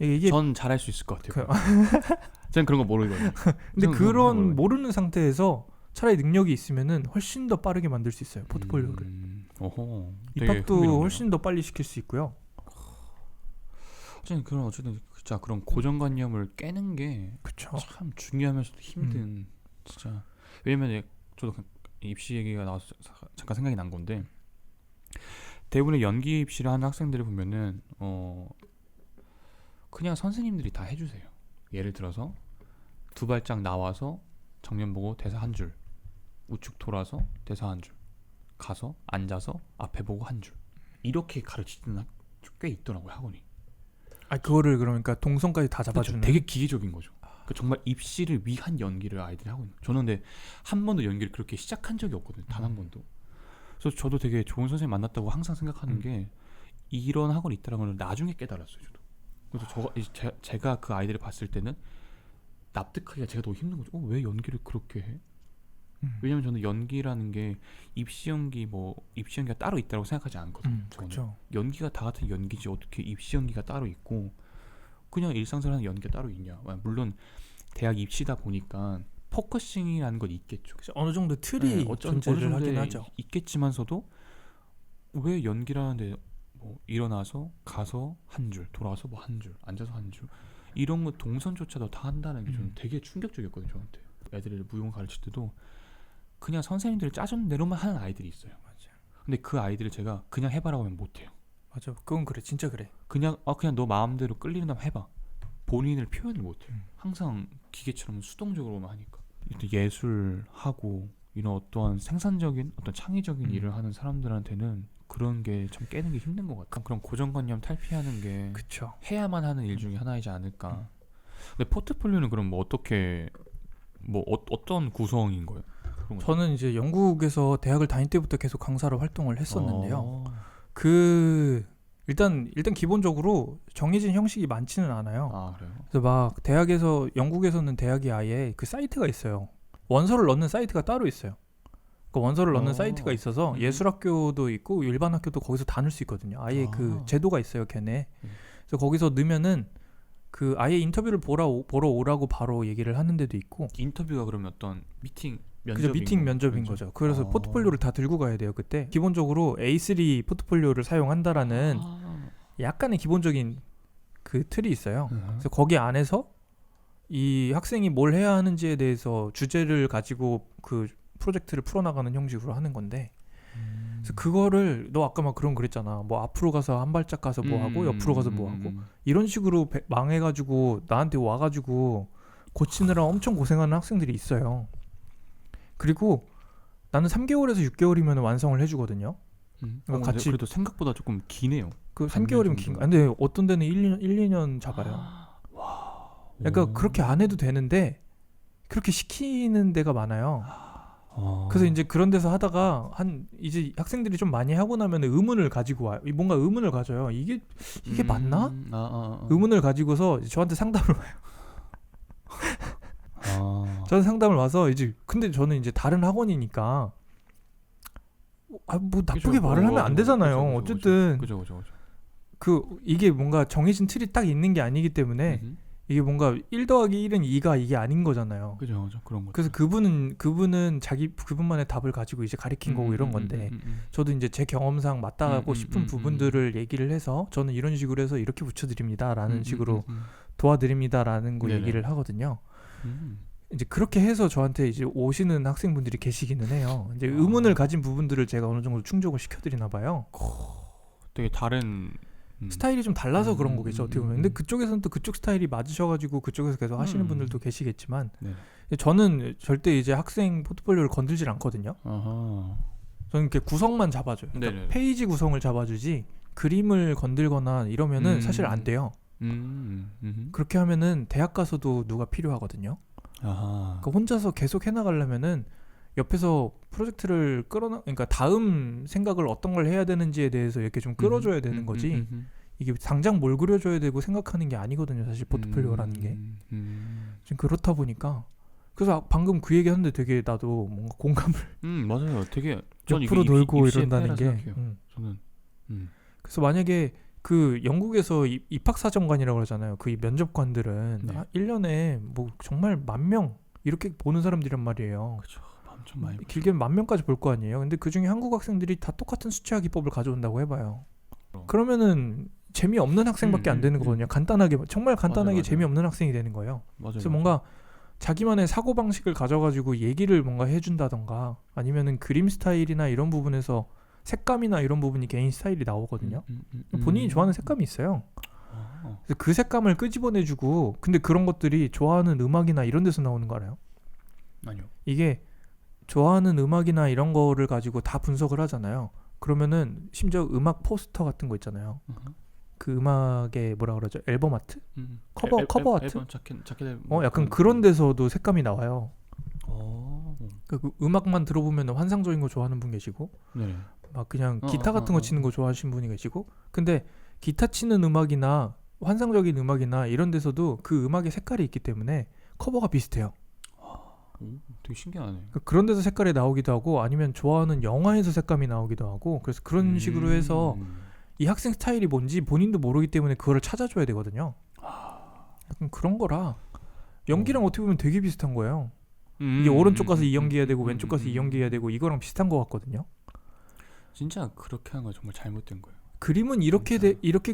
이게 전 잘할 수 있을 것 같아요. 저는 그런 거 모르거든요. 근데 그런 모르는 상태에서 차라리 능력이 있으면은 훨씬 더 빠르게 만들 수 있어요. 포트폴리오를. 입학도 훨씬 더 빨리 시킬 수 있고요. 어쨌든 진짜 그런 고정관념을 깨는 게 참 중요하면서도 힘든 진짜. 왜냐면 저도 입시 얘기가 나와서 잠깐 생각이 난 건데 대부분의 연기 입시를 하는 학생들을 보면은 그냥 선생님들이 다 해주세요. 예를 들어서 두 발짝 나와서 정면 보고 대사 한 줄, 우측 돌아서 대사 한 줄, 가서 앉아서 앞에 보고 한 줄, 이렇게 가르치는 학교 꽤 있더라고요, 학원이. 그거를 그러니까 동선까지 다 잡아주는. 되게 기계적인 거죠. 정말 입시를 위한 연기를 아이들이 하고 있는. 저는 근데 한 번도 연기를 그렇게 시작한 적이 없거든요. 단 한 번도. 그래서 저도 되게 좋은 선생님 만났다고 항상 생각하는 게 이런 학원이 있다는 걸 나중에 깨달았어요. 저도. 그래서 제가 그 아이들을 봤을 때는 납득하기가 제가 더 힘든 거죠. 왜 연기를 그렇게 해? 왜냐면 저는 연기라는 게 입시 연기가 따로 있다고 생각하지 않거든요. 그렇죠. 연기가 다 같은 연기지 어떻게 입시 연기가 따로 있고 그냥 일상생활 하는 연기가 따로 있냐. 물론 대학 입시다 보니까 포커싱이라는 건 있겠죠. 어느 정도 틀이 존재를 하긴 하죠. 있겠지만서도 왜 연기라는데 일어나서 가서 한 줄, 돌아와서 한 줄, 앉아서 한 줄 이런 거 동선조차도 다 한다는 게 저는 되게 충격적이었거든요. 저한테. 애들을 무용 가르칠 때도 그냥 선생님들이 짜준 대로만 하는 아이들이 있어요. 맞아요. 근데 그 아이들을 제가 그냥 해봐라고 하면 못해요. 맞아. 그건 그래. 진짜 그래. 그냥 너 마음대로 끌리는 다음 해봐. 본인을 표현을 못해요. 항상 기계처럼 수동적으로만 하니까. 예술하고 이런 어떠한 생산적인 어떤 창의적인 일을 하는 사람들한테는 그런 게 참 깨는 게 힘든 것 같아요. 그런 고정관념 탈피하는 게 해야만 하는 일 중에 하나이지 않을까. 근데 포트폴리오는 그럼 어떤 구성인 거예요? 저는 이제 영국에서 대학을 다닐 때부터 계속 강사로 활동을 했었는데요. 일단 기본적으로 정해진 형식이 많지는 않아요. 그래요? 그래서 막 영국에서는 대학이 아예 그 사이트가 있어요. 원서를 넣는 사이트가 따로 있어요. 그 원서를 넣는 사이트가 있어서 예술학교도 있고 일반 학교도 거기서 다 넣을 수 있거든요. 아예 그 제도가 있어요, 걔네. 그래서 거기서 넣으면은 그 아예 인터뷰를 보러 오라고 바로 얘기를 하는 데도 있고. 인터뷰가 그러면 어떤 미팅 면접인 거죠. 그래서 포트폴리오를 다 들고 가야 돼요. 그때 기본적으로 A3 포트폴리오를 사용한다라는 약간의 기본적인 그 틀이 있어요. 그래서 거기 안에서 이 학생이 뭘 해야 하는지에 대해서 주제를 가지고 그 프로젝트를 풀어나가는 형식으로 하는 건데 그래서 그거를 너 아까 막 그랬잖아. 앞으로 가서 한 발짝 가서 뭐 하고 옆으로 가서 뭐 하고 이런 식으로 망해가지고 나한테 와가지고 고치느라 엄청 고생하는 학생들이 있어요. 그리고 나는 3개월에서 6개월이면 완성을 해주거든요. 같이 그래도 생각보다 조금 기네요. 그 3개월이면 긴 거. 근데 어떤 데는 1년, 2년 잡아요. 그러니까 그렇게 안 해도 되는데 그렇게 시키는 데가 많아요. 그래서 이제 그런 데서 하다가 이제 학생들이 좀 많이 하고 나면 의문을 가지고 와요. 뭔가 의문을 가져요. 이게 맞나? 의문을 가지고서 저한테 상담을 와요. 저는 상담을 와서 근데 저는 이제 다른 학원이니까 나쁘게 말을 하면 안 되잖아요. 어쨌든 그죠. 이게 뭔가 정해진 틀이 딱 있는 게 아니기 때문에 이게 뭔가 1 더하기 1은 2가 이게 아닌 거잖아요. 그죠, 그런 거. 그래서 그분은 그분만의 답을 가지고 이제 가리킨 거고 이런 건데 저도 이제 제 경험상 맞다고 싶은 부분들을 얘기를 해서 저는 이런 식으로 해서 이렇게 붙여드립니다라는 식으로 도와드립니다라는 거 얘기를 하거든요. 이제 그렇게 해서 저한테 이제 오시는 학생분들이 계시기는 해요. 이제 의문을 가진 부분들을 제가 어느 정도 충족을 시켜드리나 봐요. 되게 다른 스타일이 좀 달라서 그런 거겠죠, 어떻게 보면. 근데 그쪽에서는 또 그쪽 스타일이 맞으셔가지고 그쪽에서 계속 하시는 분들도 계시겠지만 저는 절대 이제 학생 포트폴리오를 건들질 않거든요. 저는 이렇게 구성만 잡아줘요. 그러니까 페이지 구성을 잡아주지 그림을 건들거나 이러면은 사실 안 돼요. 그렇게 하면은 대학 가서도 누가 필요하거든요. 그러니까 혼자서 계속 해나가려면은 옆에서 프로젝트를 그러니까 다음 생각을 어떤 걸 해야 되는지에 대해서 이렇게 좀 끌어줘야 되는 거지. 이게 당장 뭘 그려줘야 되고 생각하는 게 아니거든요. 사실 포트폴리오라는 게. 좀 그렇다 보니까. 그래서 방금 그 얘기하는데 되게 나도 뭔가 공감을. 맞아요. 되게 옆으로 돌고 이런다는 게. 저는. 그래서 만약에 그 영국에서 입학사정관이라고 그러잖아요. 그 면접관들은 1년에 뭐 정말 10,000명 이렇게 보는 사람들이란 말이에요. 그렇죠. 엄청 많이 길게 10,000명까지 볼 거 아니에요. 근데 그중에 한국 학생들이 다 똑같은 수치화 기법을 가져온다고 해봐요. 그러면은 재미없는 학생밖에 안 되는 거거든요. 간단하게 정말 간단하게 맞아요. 재미없는 학생이 되는 거예요. 그래서 뭔가 자기만의 사고방식을 가져가지고 얘기를 뭔가 해준다던가 아니면은 그림 스타일이나 이런 부분에서 색감이나 이런 부분이 개인 스타일이 나오거든요. 본인이 좋아하는 색감이 있어요. 그래서 그 색감을 끄집어내주고 근데 그런 것들이 좋아하는 음악이나 이런 데서 나오는 거 알아요? 아니요. 이게 좋아하는 음악이나 이런 거를 가지고 다 분석을 하잖아요. 그러면은 심지어 음악 포스터 같은 거 있잖아요. 그 음악의 뭐라 그러죠? 앨범 아트? 커버 아트? 앨범 자켓 약간 그런 데서도 색감이 나와요. 그 음악만 들어보면 환상적인 거 좋아하는 분 계시고 막 그냥 기타 같은 거 치는 거 좋아하시는 분이 계시고 근데 기타 치는 음악이나 환상적인 음악이나 이런 데서도 그 음악의 색깔이 있기 때문에 커버가 비슷해요. 되게 신기하네. 그런 데서 색깔이 나오기도 하고 아니면 좋아하는 영화에서 색감이 나오기도 하고 그래서 그런 식으로 해서 이 학생 스타일이 뭔지 본인도 모르기 때문에 그거를 찾아줘야 되거든요. 약간 그런 거라 연기랑 어떻게 보면 되게 비슷한 거예요. 이게 오른쪽 가서 이 연기해야 되고 왼쪽 가서 이 연기해야 되고 이거랑 비슷한 거 같거든요. 진짜 그렇게 하는 거 정말 잘못된 거예요. 그림은 이렇게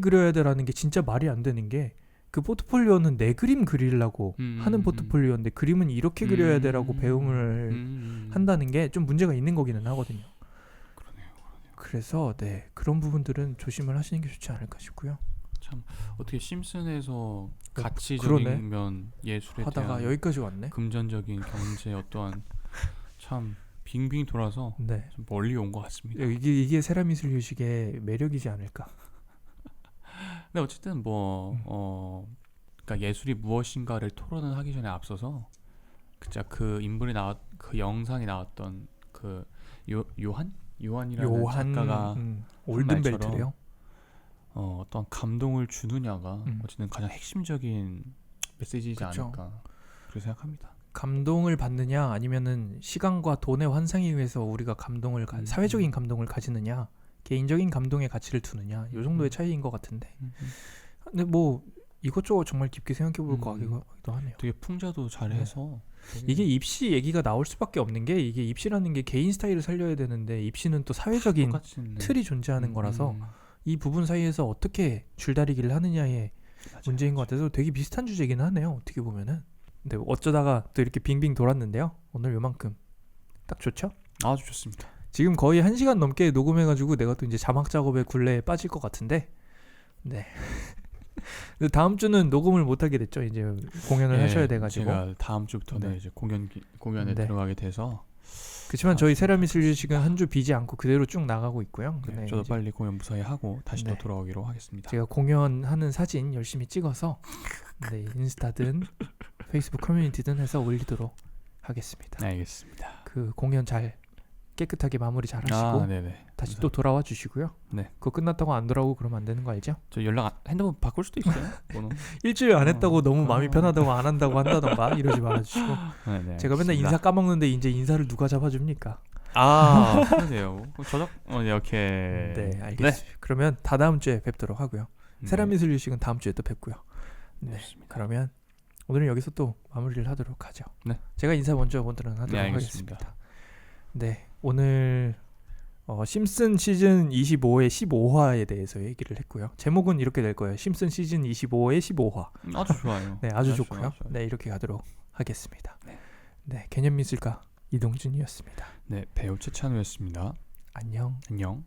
그려야 되라는 게 진짜 말이 안 되는 게 그 포트폴리오는 내 그림 그리려고 하는 포트폴리오인데 그림은 이렇게 그려야 되라고 배움을 한다는 게 좀 문제가 있는 거기는 하거든요. 그러네요. 그래서 그런 부분들은 조심을 하시는 게 좋지 않을까 싶고요. 참 어떻게 심슨에서 가치적인 면 예술에 하다가 대한 여기까지 왔네. 금전적인 경제 어떠한 참 빙빙 돌아서 좀 멀리 온 것 같습니다. 이게 세라미술 휴식의 매력이지 않을까. 근데 어쨌든 그러니까 예술이 무엇인가를 토론을 하기 전에 앞서서 진짜 그 인물이 그 영상이 나왔던 그 요한이라는 작가가 올든벨트래요. 어떤 감동을 주느냐가 어쨌든 가장 핵심적인 메시지이지 않을까 그렇게 생각합니다. 감동을 받느냐 아니면은 시간과 돈의 환상에 의해서 우리가 감동을 사회적인 감동을 가지느냐 개인적인 감동의 가치를 두느냐 이 정도의 차이인 것 같은데 근데 뭐 이것저것 정말 깊게 생각해 볼 것 같기도 하네요. 되게 풍자도 잘해서 이게 입시 얘기가 나올 수밖에 없는 게 이게 입시라는 게 개인 스타일을 살려야 되는데 입시는 또 사회적인 틀이 존재하는 거라서 이 부분 사이에서 어떻게 줄다리기를 하느냐의 문제인 것 같아서 되게 비슷한 주제이긴 하네요. 어떻게 보면은. 근데 어쩌다가 또 이렇게 빙빙 돌았는데요. 오늘 요만큼 딱 좋죠? 아주 좋습니다. 지금 거의 1시간 넘게 녹음해가지고 내가 또 이제 자막 작업에 굴레에 빠질 것 같은데 근데 다음 주는 녹음을 못 하게 됐죠. 이제 공연을 하셔야 돼가지고 제가 다음 주부터는 이제 공연에 들어가게 돼서 그렇지만 저희 세라미술 휴식은 한 주 비지 않고 그대로 쭉 나가고 있고요. 저도 빨리 공연 무사히 하고 다시 또 돌아오기로 하겠습니다. 제가 공연하는 사진 열심히 찍어서 인스타든 페이스북 커뮤니티든 해서 올리도록 하겠습니다. 알겠습니다. 그 공연 잘 깨끗하게 마무리 잘 하시고 다시 또 돌아와 주시고요. 그거 끝났다고 안 돌아오고 그러면 안 되는 거 알죠? 저 핸드폰 바꿀 수도 있어요. 일주일 안 했다고 너무 마음이 편하다고 안 한다고 한다던가 이러지 말아주시고 제가 맨날 인사 까먹는데 이제 인사를 누가 잡아줍니까? 그러네요. 저작 이렇게 알겠습니다. 그러면 다다음 주에 뵙도록 하고요. 세라미술 휴식은 다음 주에 또 뵙고요. 그러면 오늘은 여기서 또 마무리를 하도록 하죠. 네. 제가 인사 먼저 오늘은 하도록 네, 알겠습니다. 하겠습니다. 네, 오늘 심슨 시즌 25의 15화에 대해서 얘기를 했고요. 제목은 이렇게 될 거예요. 심슨 시즌 25의 15화. 아주 좋아요. 네, 아주 좋고요. 좋아요. 네, 이렇게 가도록 하겠습니다. 네. 네, 개념미술가 이동준이었습니다. 네, 배우 최찬우였습니다. 안녕. 안녕.